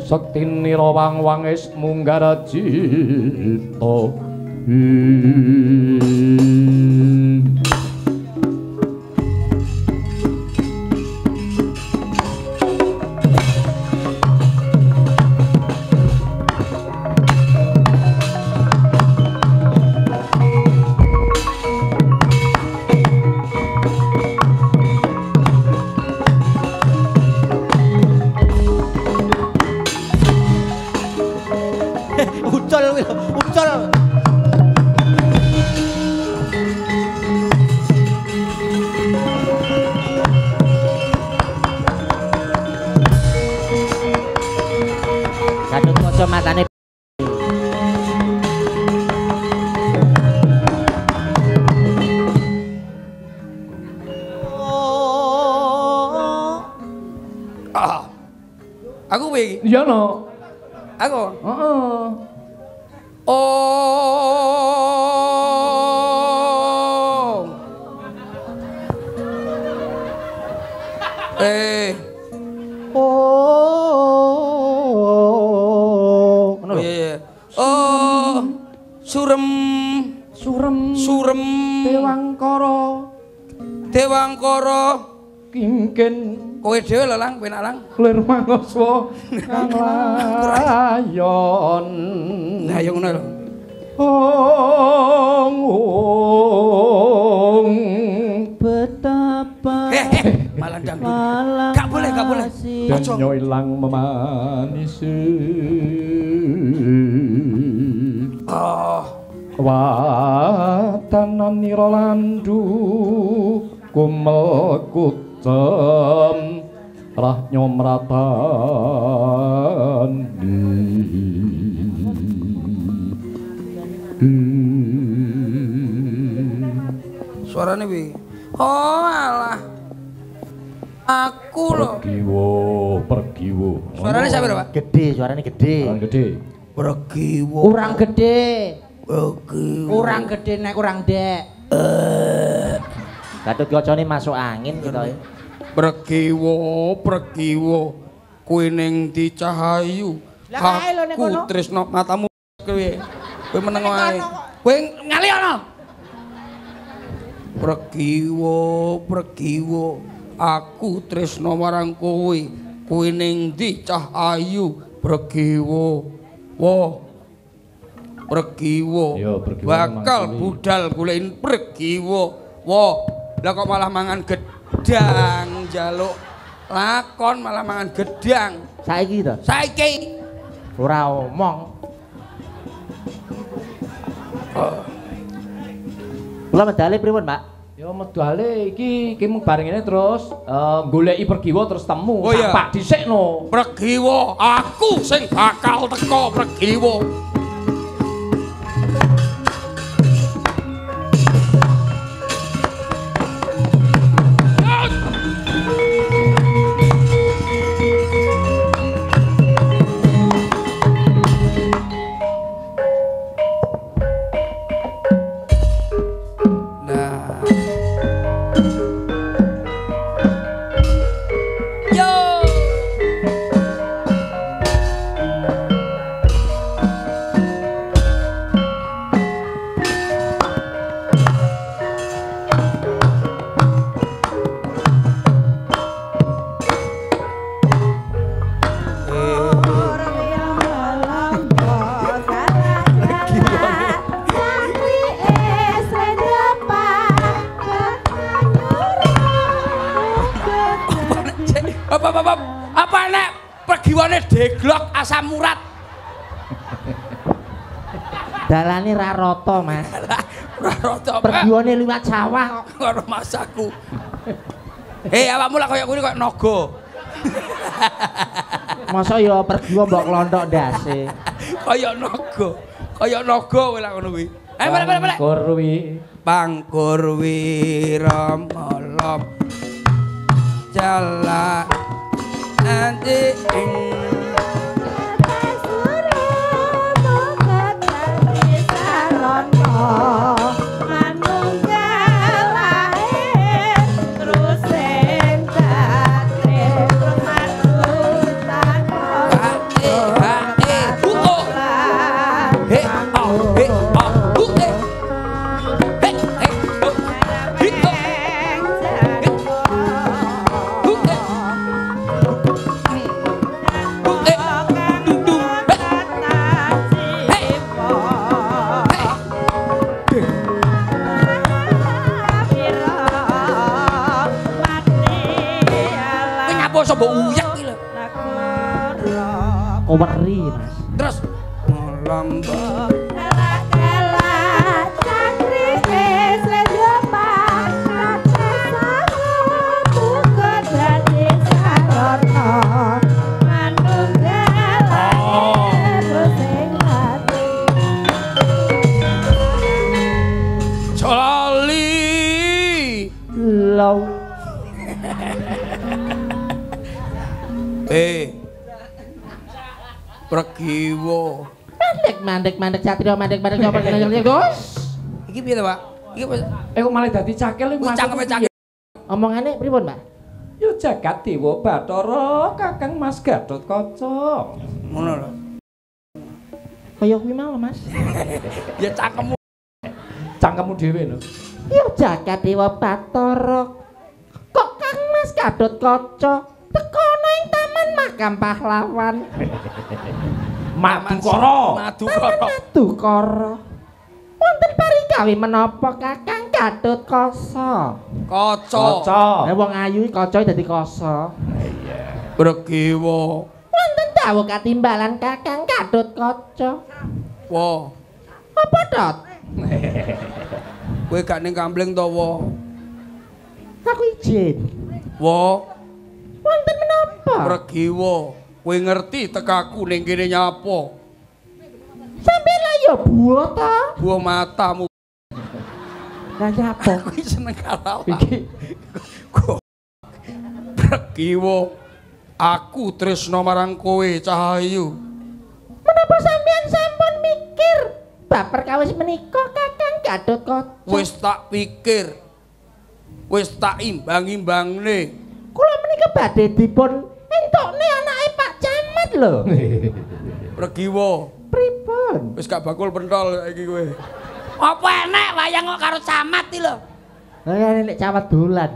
Sektinira wang-wangis munggara cita Ucul. Gatotkaca matane Aku piye iki? iya no. Aku. Heeh. Oh. ngono lho. Iya. Oh. Surem Dewangkara Kingken kowe dhewe lho Lang, penak Lang. lir mangaswa kang layon. Nah, ya ngono lho. Betapa Malah dangdut. Gak boleh. Danyo ilang memanis. Watanan nira landu kumel kucem rah nyomratani. Suarane piye? Oh alah. Aku lho. Pergiwo. Suarane sampe lho, Pak? gede, suarane gede. Pergiwo. Kurang gede. Pergiwo. Kurang gede nek kurang dek. Gatotkaca masuk angin gitu. Pergiwo. Kowe ning di Cahayu. Aku tresno matamu kowe. Kowe meneng wae. Kowe ngali ana. Pergiwo. Aku tresno marang kowe. Kowe ning ndi cah ayu? Pergiwo. Pergiwo. Bakal budal goleki Pergiwo. Lah kok malah mangan gedang njaluk lakon malah mangan gedang. Saiki to? Saiki Ora omong. Kula medale pripun, Pak? Ya medale iki mung bareng ngene terus goleki Pergiwo terus temu. Pak dhisikno. Pergiwo, aku sing bakal teko Pergiwo. apa nek pergiwane deglok asam urat. Dalane ra rata, Mas. Ora rata. Pergiwane liwat sawah kok karo masaku. Awakmu lah kaya kuwi kok naga. Masa ya pergiwa mbok klonthok ndase. Kaya naga kowe lak ngono kuwi. Balik. Pangkurwi ramolom. Jala andi ing Weri, Mas. Terus melambang Pragiwa. Mandek satria mandek coba Gus. Iki piye to, Pak? Iki kok malah dadi cakel iki Mas. Omongane pripun, Pak? Yo jagat dewa Bathara Kakang Mas Gatotkaca. Ngono lho. Kaya kuwi mau, Mas. Ya Cangkemmu dhewe lho. Yo jagat dewa Bathara. Kok Kang Mas Gatotkaca teko nang taman makam pahlawan. Madukara. Wonten parikawi menapa Kakang Gatotkaca? Kaca. Wong ayu kaca dadi kasa. Iya. Pragiwa. Wonten dawuh katimbalan Kakang Gatotkaca. Wo. Apa Dot? Kowe gak ning Kamling to, Wo? Aku izin. Wo. Wonten menapa? Pragiwa, kowe ngerti tekaku ning kene nyapa? Sampe lah ya buah ta? Buah matamu. Lah nyapa? Aku seneng karo iki. Pragiwa, aku tresna marang kowe Cahayu. Menapa sampean sampun mikir bab perkawis menika Kakang Gatotkaca? Wis tak pikir. Wis tak imbang-imbangne. Kula menika badhe dipun entokne anake Pak Camat lho. Pragiwa. Pripun? Wis gak bakul pentol iki kowe. Apa enek wayang kok karo camat iki lho? Lah nek camat dolan.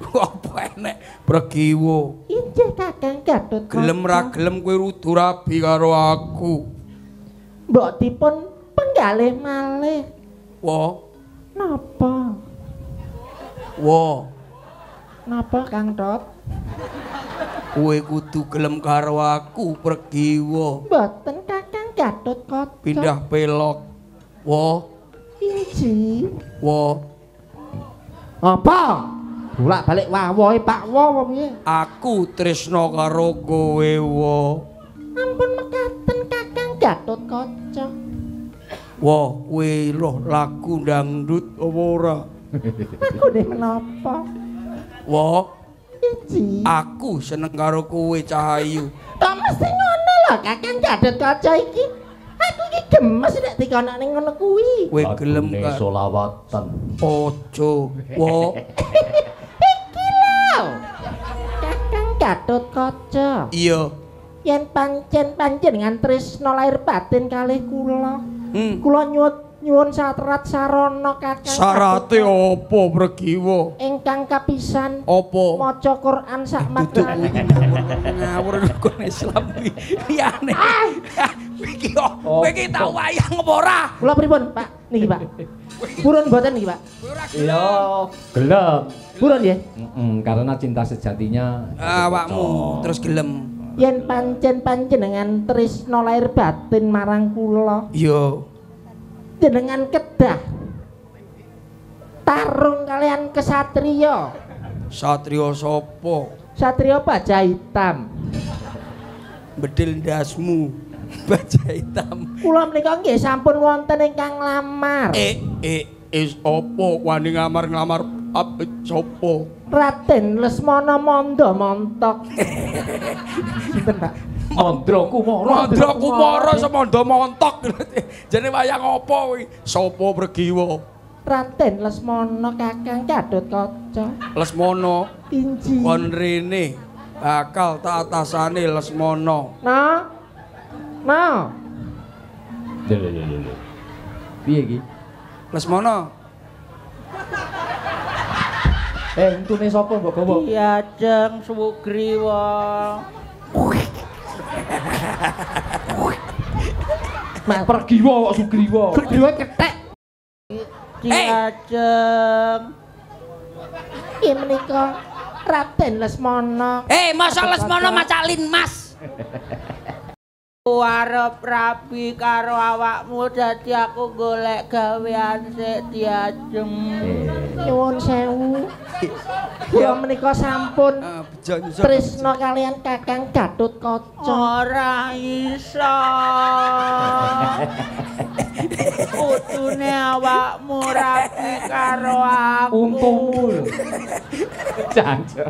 Apa enek Pragiwa? Injih Kakang Gatotkaca. Gelem ra gelem kowe rudu rabi karo aku. Mbok dipun penggalih malih. Wo. Napa? Wo. Napa Kang Dot? Kowe kudu gelem karo aku Pragiwa. Mboten Kakang Gatotkaca. Pindah pelok. Wo. Inji. Wo. Apa? Bolak-balik wawohe Pak Wo piye? Aku tresna karo kowe, Wo. Ampun mekaten Kakang Gatotkaca. Wo, kowe loh lagu dangdut apa ora? Aku nek menapa? Wo. Inji. Aku seneng karo kowe Cahayu. Kok mesti ngono lho Kakang Gatotkaca iki. Aku iki gemes nek dikonok ning ngono kuwi. Kowe gelem karo selawatan. Ojo. Wo. Iki lho. Kakang Gatotkaca. Iya. Yen pancen panjenengan tresna lahir batin kalih kula. Kula nyuwun saterat sarana Kakang. Syarate apa Pragiwa? Ingkang kapisan Apa? maca Quran sak matane. Ngawur rukun Islam iki liyane. Iki kowe iki tau wayang apa ora? Kula pripun, Pak? Niki, Pak. Purun mboten iki, Pak? Iya, gelem. Purun ya? Karena cinta sejatinya awakmu terus gelem. Yen pancen panjenengan tresna lair batin marang kula. Iya. Jenengan kedah tarung kalian kesatriya. Satriya sapa? Satriya baja hitam. Bedil ndasmu. Baja hitam. Kula menika nggih sampun wonten ingkang nglamar. Apa wani ngamar-ngamar sapa? Raden Lesmana Manda Montok. Sinten, Pak? Mandra Kumara. Mandra Kumara semanda montok. Jane wayang apa kuwi? Sapa Pregiwa? Raden Lesmana Kakang Gatotkaca. Lesmana Inji. kon rene bakal tatasane Lesmana. Nah. Piye iki? Lesmana. Untune sapa mbok gawa? Diajeng Sugriwa. Mek Pregiwa kok Sugriwa. Sugriwa kethek. Diajeng. Iki menika Raden Lesmana. Masa Lesmana macalin Mas. Arep rabi karo awakmu dadi aku golek gawean sik Diajeng. Nyuwun sewu. Kula menika sampun tresna kalian Kakang Gatotkaca. Ora iso. Utune awakmu rabi karo aku. Untungmu. Jancuk.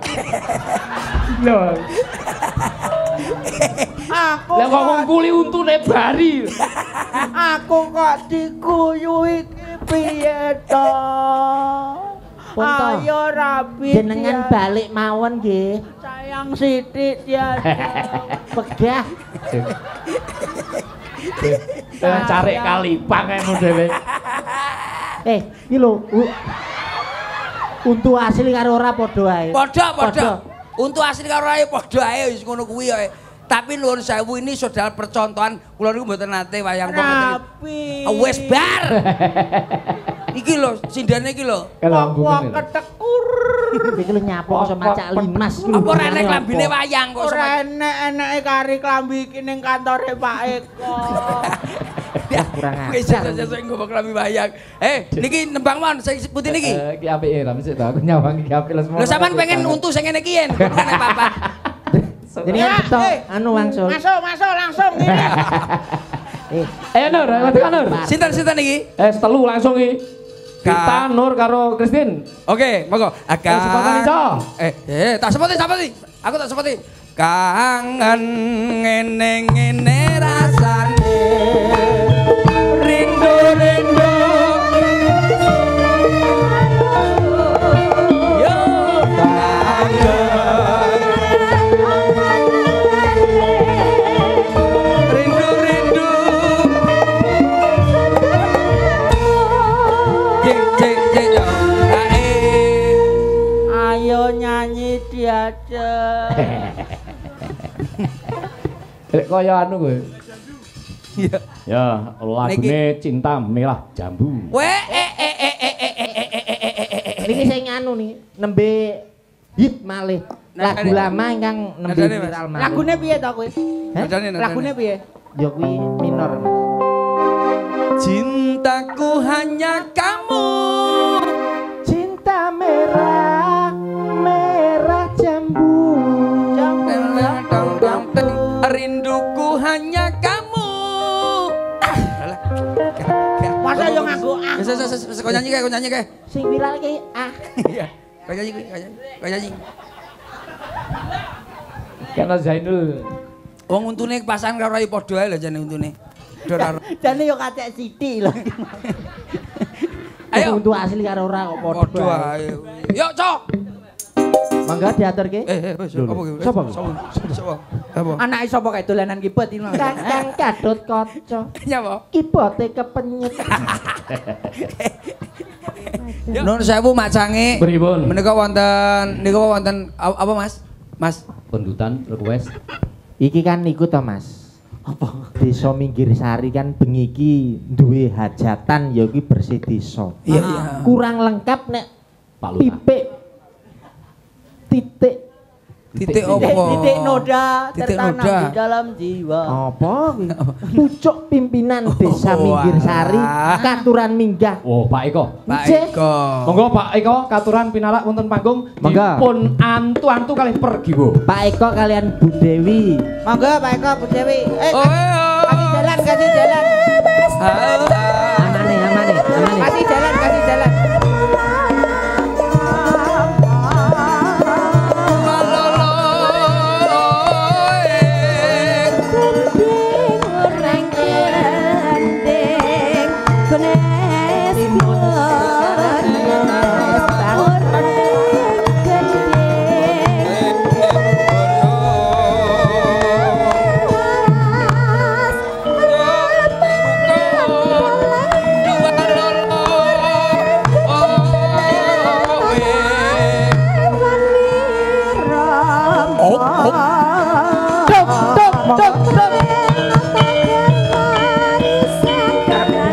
Lho. Aku Lah kok ngungkuli untune bari. Aku kok diguyu iki piye to? Ayo rabi Jenengan balik mawon nggih. sayang sithik ya. Pegah. Cari kalipang emu dhewe. Iki lho. Untu asli karo ora padha ae. Padha. Untuk asli karo ae padha ae wis ngono kuwi ya. Tapi nuwun sewu ini saudara percontohan kula niku mboten nate wayang Rapi. Wes bar. Iki lho sindane iki lho. Kok ketekur. Iki lho nyapo sama Cak Limas. Apa ora enek klambine wayang kok Ora enek-eneke kari klambi iki ning kantore Pak Eko. Kurang wis sesuk nggo klambi wayang. Niki nembang mon sing putih niki. Iki apike ra mesti to aku nyawang iki apik Lesmana. Lho sampean pengen untu sing ngene iki yen. Kene papat. Jadi beto anu wangsul. Masuk langsung ngene. Nur, Nur. Sinten iki? Telu langsung iki. Kita Nur karo Kristin. Oke, monggo. Sepotan iso. Tak sepoti. Aku tak sepoti. Kangen ngene-ngene rasane. Rindu. Yo kangen. Rindu. Jeng. Ayo nyanyi Diajeng. Kaya anu kowe. Iya. Ya, lagune Cinta Merah Jambu. Niki sing anu nih, nembe hit malih. Lagu lama ingkang nembe viral malih. Lagune piye to kowe? Nadane. Lagune piye? Ya kuwi minor, Mas. Cintaku hanya kamu. Cinta merah jambu. Rinduku hanya kamu. Masa yo nganggo Kau nyanyi kae. Sing viral iki Iya. Kau nyanyi. Kana Zainul. Wong untune pasangan karo ae padha ae lho jane untune. jane yo kacek sithik lho. Ayo untuk asli karo ora kok padha ae. Yuk, Cok. Mangga diaturke. Sapa? Apa? Anake sapa kae dolanan kibot iki lho. Kakang Gatotkaca. Nyapa? Kibote kepenyet. Nun sewu macange. Pripun? Menika wonten apa Mas? Mas, Pendutan request. Iki kan niku to, Mas. Apa? Desa Minggir Sari kan bengi iki duwe hajatan ya iki bersih desa. Iya iya. Kurang lengkap nek Pak Lurah. pipik titik Titik apa? Titik noda Titik tertanam noda. di dalam jiwa. apa kuwi? Pucuk pimpinan Desa Minggir Sari katuran minggah. Oh, Pak Eko. Pak Cih. Eko. Monggo Pak Eko katuran pinalak wonten panggung Monggo. dipun antu-antu kalih pergiwo. Pak Eko kalian Bu Dewi. Monggo Pak Eko Bu Dewi. Oh, Kasih jalan, kasih jalan. Amane. Kasih jalan, kasih jalan.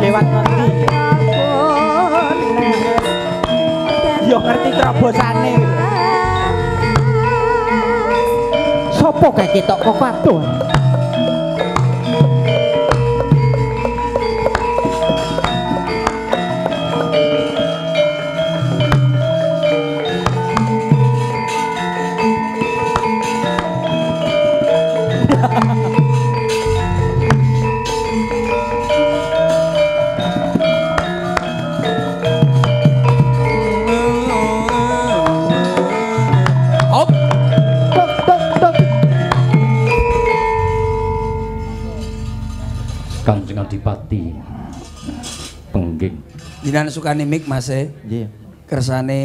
Lewat ngerti. Yo ngerti terobosane. Sopo kae ketok kok adoh. Hop. Kanjeng Adipati. Pengging. Jinan sukane mik Mas e. Nggih. Kersane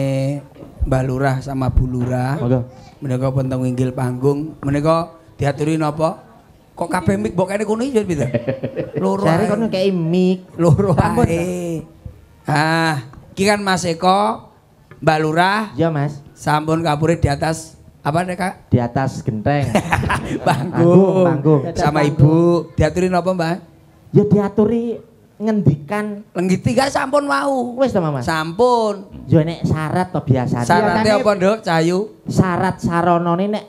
Mbah Lurah sama Bu Lurah. Monggo. Menika penteng inggil panggung. Menika diaturi napa? Kok kabeh mik mbok kene kono iki pinten? Loro. Jare ae. kono kei mik. Loro Ampun, ae. Ah, iki kan Mas Eko, Mbak Lurah, Ya Mas, sampun kapure di atas apa nek Kak? di atas genteng. Panggung. Panggung. Sama Ibu. Diaturi napa, Mbak? Ya diaturi ngendikan Lenggiti gak sampun wau. wis to Mas. Sampun. Ya nek syarat to biasa. Syaratnya apa, Nduk? Cayu. Syarat saranane nek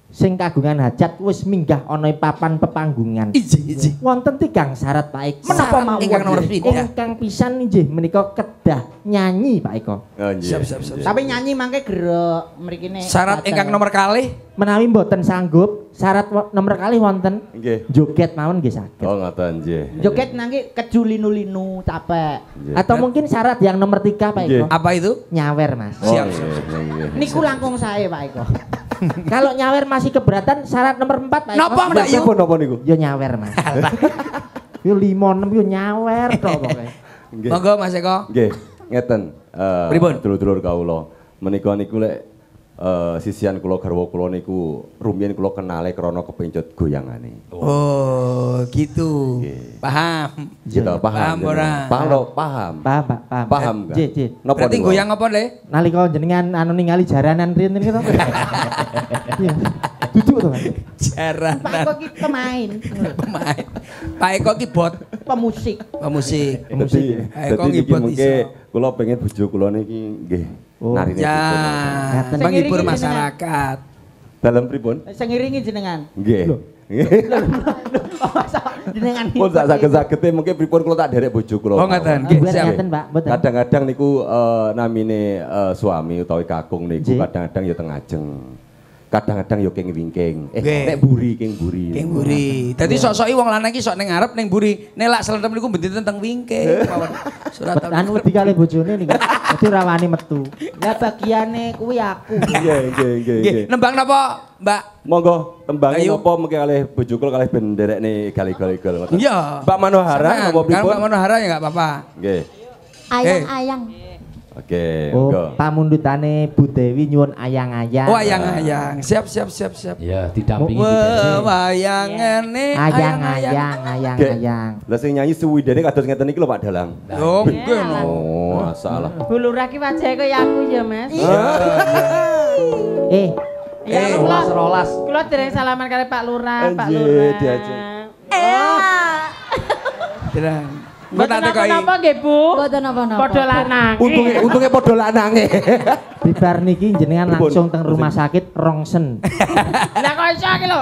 sing kagungan hajat wis minggah ana ing papan pepanggungan. Iji. Wonten tigang syarat Pak Eko. Menapa mawon? Ingkang nomor pindah. Ingkang pisan inggih menika kedah nyanyi Pak Eko. Siap. Tapi nyanyi mangke gerok mrikine. Syarat ingkang nomor kalih. Menawi mboten sanggup, syarat nomor kalih wonten Nggih. joget mawon nggih saged. Oh ngoten nggih. Joget nangki keju linu-linu capek. Atau mungkin syarat yang nomor 3 Pak Eko. Apa itu? Nyawer Mas. Siap. Niku langkung saya Pak Eko. Kalau nyawer masih keberatan syarat nomor 4 Pak Eko. Napa Mbak Yu? Napa niku? Yo nyawer Mas. Yo 5 6 yo nyawer to pokoke. Nggih. Monggo Mas Eko. Nggih, ngeten. Pripun? Dulur-dulur kawula. Menika niku lek sisian kula garwa kula niku rumiyin kula kenale krana kepencut goyangane. Oh, gitu. Nggih. Paham. Kita Paham ora? Paham. Paham Pak, paham. Paham kan? Nggih. Napa Berarti niku? goyang apa, Le? Nalika jenengan anu ningali jaranan riyen niku to. Iya. Duduk to Mas. Jaranan. Pak Eko ki pemain, Pemain. Pak Eko ki bot pemusik. pemusik. Dadi Eko niki ngibot mengke iso. kula pengen bojo kula niki nggih Oh. narine Ya, Ngaten. menghibur Sing iringi masyarakat. Dalam pripun? Sing ngiringi jenengan. Nggih. Jenengan. Pun sak saged-sagede mungkin pripun kula tak derek bojo kula. Oh, ngoten. Nggih, Mboten siap. ngaten Pak, mboten. Kadang-kadang niku namine suami utawi kakung niku Nggih. kadang-kadang ya teng ajeng. Kadang-kadang ya king wingking. Nggih. Nek buri king buri. King buri. Dadi sok-soki wong lanang iki sok ning ngarep ning buri. Nek lak selendem niku benditen teng wingking. Mawon. Surat Anu wedi kali bojone niku. Dadi ora wani metu. Lah bagiane kuwi aku. Nggih. Nggih, nembang napa, Mbak? Monggo tembange Ayo. napa mengke kalih bojo kula kalih ben nderekne gali-gali ngoten. Iya. Mbak Manohara Sampean. napa Kan pripun? Mbak Manohara ya enggak apa-apa. Nggih. Ayang-ayang. Oke, Oh, monggo. pamundutane Bu Dewi nyuwun ayang-ayang. Oh, ayang-ayang. Siap. Ya, didampingi Wayangane Ayang-ayang, ayang-ayang. Lah sing nyanyi suwidene kados ngeten iki lho Pak Dalang. Oh, nggih. Oh, masalah. Bu Lurah ki wajahe kaya aku ya, Mas. Eh, Ya, rolas. Kula dereng salaman kali Pak Lurah, Pak Anjir, Lurah. diajak. Tenang. Mboten napa nggih, Bu? Mboten napa-napa. Padha lanang. Untunge padha lanange. Bibar niki jenengan langsung teng rumah sakit rongsen. Lah kok iso iki lho?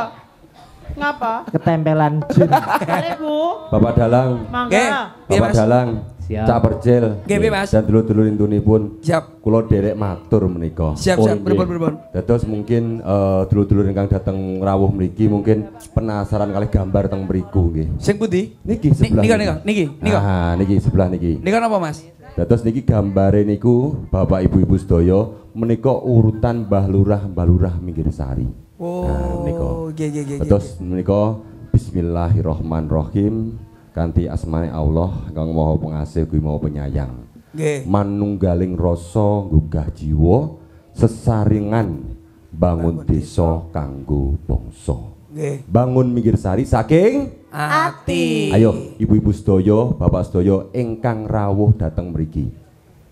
Ngapa? Ketempelan jin. Kale, Bu. Bapak Dalang. Mangga. Bapak Dalang. Siap. Cak Percil. Nggih, Mas. Dan dulur-dulur intunipun. Siap. Kula derek matur menika. Siap, pripun. Dados mungkin dulur-dulur ingkang dateng rawuh mriki mungkin penasaran kalih gambar teng mriku nggih. Sing pundi? Niki sebelah. Niki. Ah, niki sebelah niki. Niki napa, Mas? Dados niki gambare niku Bapak Ibu-ibu sedaya menika urutan Mbah Lurah minggir sari. Oh, nggih. Dados menika bismillahirrahmanirrahim kanthi asmane Allah Kang Maha Pengasih Gusti Maha Penyayang. Nggih. Manunggaling rasa nggugah jiwa sesaringan bangun desa kanggo bangsa. Nggih. Bangun minggir sari saking Ati. ayo ibu-ibu sedaya, bapak sedaya ingkang rawuh dateng mriki.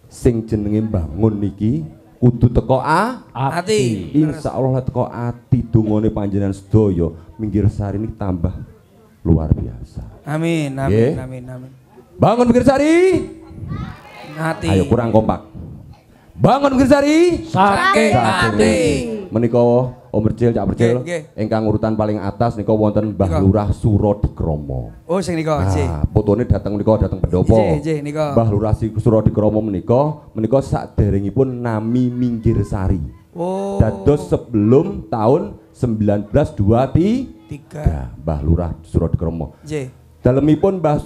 Sing jenenge bangun niki kudu teko Ati. Insyaallah teko ati dongane panjenengan sedaya minggir sari niki tambah luar biasa. Amin. Bangun minggir sari. Ati. Ayo kurang kompak. Bangun minggir sari saking ati. Menika Om Percil, Cak Percil, ingkang urutan paling atas nika wonten Mbah Lurah Surodikromo. Oh sing nika, nggih. Fotone dateng pendopo. Nggih, nika. Mbah Lurah Surodikromo menika sakderengipun nami Minggir Sari. Oh. Dados sebelum tahun 1923. Mbah Lurah Surodikromo. Nggih. Dalemipun Mbah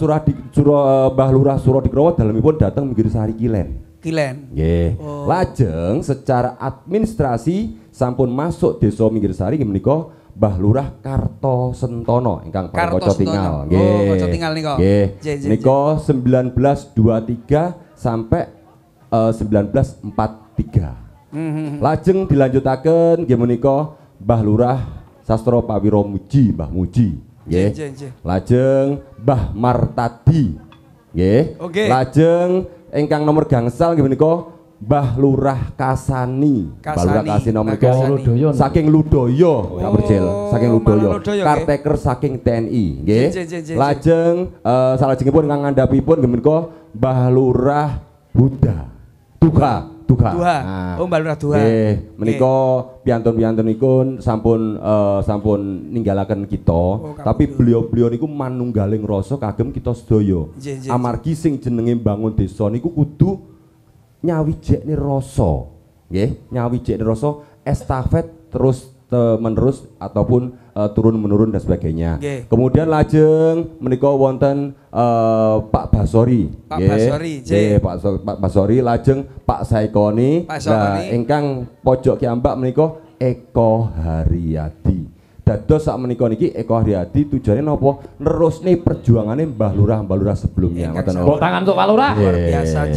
Lurah Surodikromo dalemipun dateng Minggir Sari Kilen. Nggih. Lajeng secara administrasi sampun masuk desa Minggir Sari menika Mbah Lurah Kartosentono ingkang Kaca Tingal. Nggih. Oh, Kaca Tingal nika. Nggih. Nika 1923 sampai 1943. Lajeng dilanjutaken nggih menika Mbah Lurah Sastro Pawiro Muji, Mbah Muji. Nggih. Lajeng Mbah Martadi. Nggih. Lajeng ingkang nomor gangsal nggih menika Mbah Lurah Kasani. Mbah Lurah Kasani menika saking Ludoyo, Kak Percil, saking Ludoyo. Karteker saking TNI, nggih. Lajeng salajengipun ingkang ngandhapipun nggih menika Mbah Lurah Buddha. Duha. Oh, Mbah Lurah Duha. Nggih, menika piyantun-piyantunipun sampun ninggalaken kita, tapi beliau-beliau niku manunggaling rasa kagem kita sedaya. Amargi sing jenenge bangun desa niku kudu nyawijekne rasa. Nggih, nyawijekne rasa estafet terus menerus ataupun turun menurun dan sebagainya. Kemudian lajeng menika wonten Pak Basori. Pak Basori lajeng Pak Saikoni. Nah, ingkang pojok kiambak menika Eko Haryadi. Dados sak menika niki Eko Haryadi tujuane napa? Nerusne perjuangane Mbah Lurah sebelumnya. Tepuk tangan untuk Pak Lurah. Luar biasa.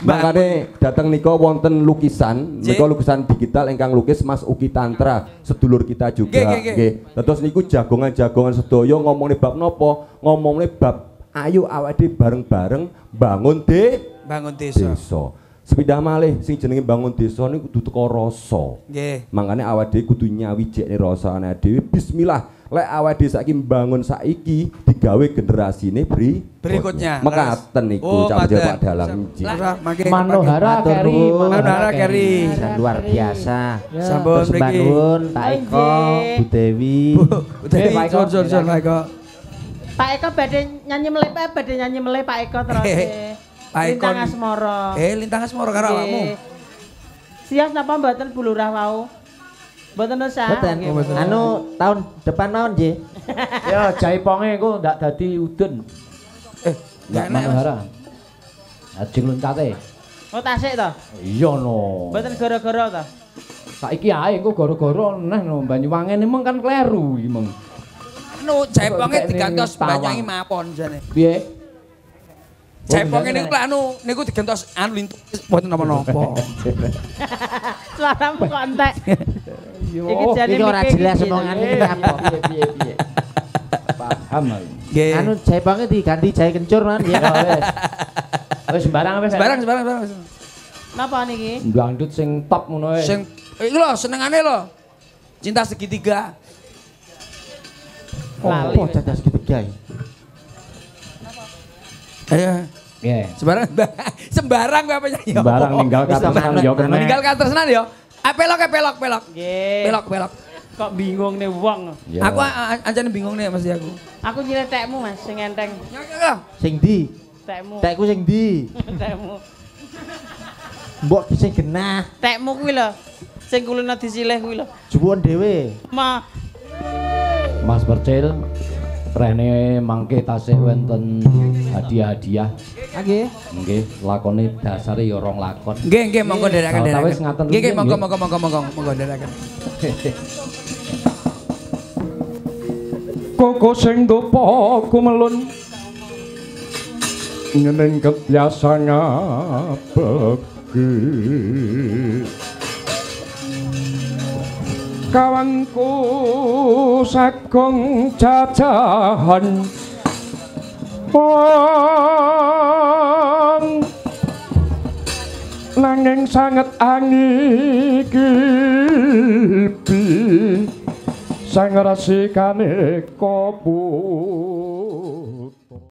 Makane dateng nika wonten lukisan, menika lukisan digital ingkang lukis Mas Uki Tantra, sedulur kita juga. Nggih. Dados niku jagongan-jagongan sedaya ngomongne bab napa? Ngomongne bab ayo awake bareng-bareng bangun desa. Sepindah malih sing jenenge bangun desa niku kudu teko rasa. Nggih. Mangkane awake dhewe kudu nyawijekne rasane dhewe. Bismillah. Lek awake dhewe saiki mbangun saiki digawe generasine berikutnya. Mekaten niku Pak Dalang. Manohara Keri. Luar biasa. Sampun mriki Pak Eko, Bu Dewi. Pak Eko. Pak Eko badhe nyanyi meleh Pak Eko terus. Lintang Asmara. Lintang Asmara karo awakmu. Siap napa mboten Bu Lurah wau? Mboten usah. Mboten. Anu tahun depan mawon nggih. Ya jaiponge engko ndak dadi udun. Enggak Manohara. Ajeng loncate. Oh tasik to? Iya no. Mboten gara-gara to? Saiki ae engko gara-gara neh no Banyuwangen emang kan kleru iki mong. Anu jaiponge digantos Banyuwangi mapon jane. Piye? Jaiponge niku digentos anu lintuk mboten napa-napa. Suaramu kok entek. Iki jane ora jelas omongane iki apa. Piye. Paham aku. Nggih. Anu jaiponge diganti jahe kencur man ya. Wis sembarang wis. Sembarang. Napa niki? Dangdut sing top ngono ae. Sing iki lho senengane lho. Cinta Segitiga. Oh, cinta segitiga. Ayo. Nggih. Sembarang kowe apa nyanyi? Sembarang ninggal katresnan yo kena. Ninggal katresnan yo. Pelok. Nggih. Pelok. Kok bingung nih wong. Aku ancane bingung nih Mas aku. Aku nyeletekmu Mas sing enteng. Sing ndi? Tekmu. Tekku sing ndi? Tekmu. Mbok ki sing genah. Tekmu kuwi lho. Sing kulino disilih kuwi lho. Juwon dhewe. Mas Percil rene mangke tasih wonten hadiah-hadiah. Nggih. Nggih, lakone dasare ya rong lakon. Nggih, monggo ndherekaken. Wis ngaten. Nggih, monggo ndherekaken. Koko sing dupa kumelun ngeneng kebiasa ngabeki kawanku sagong jajahan nanging sanget angikipi sang rasikane kobu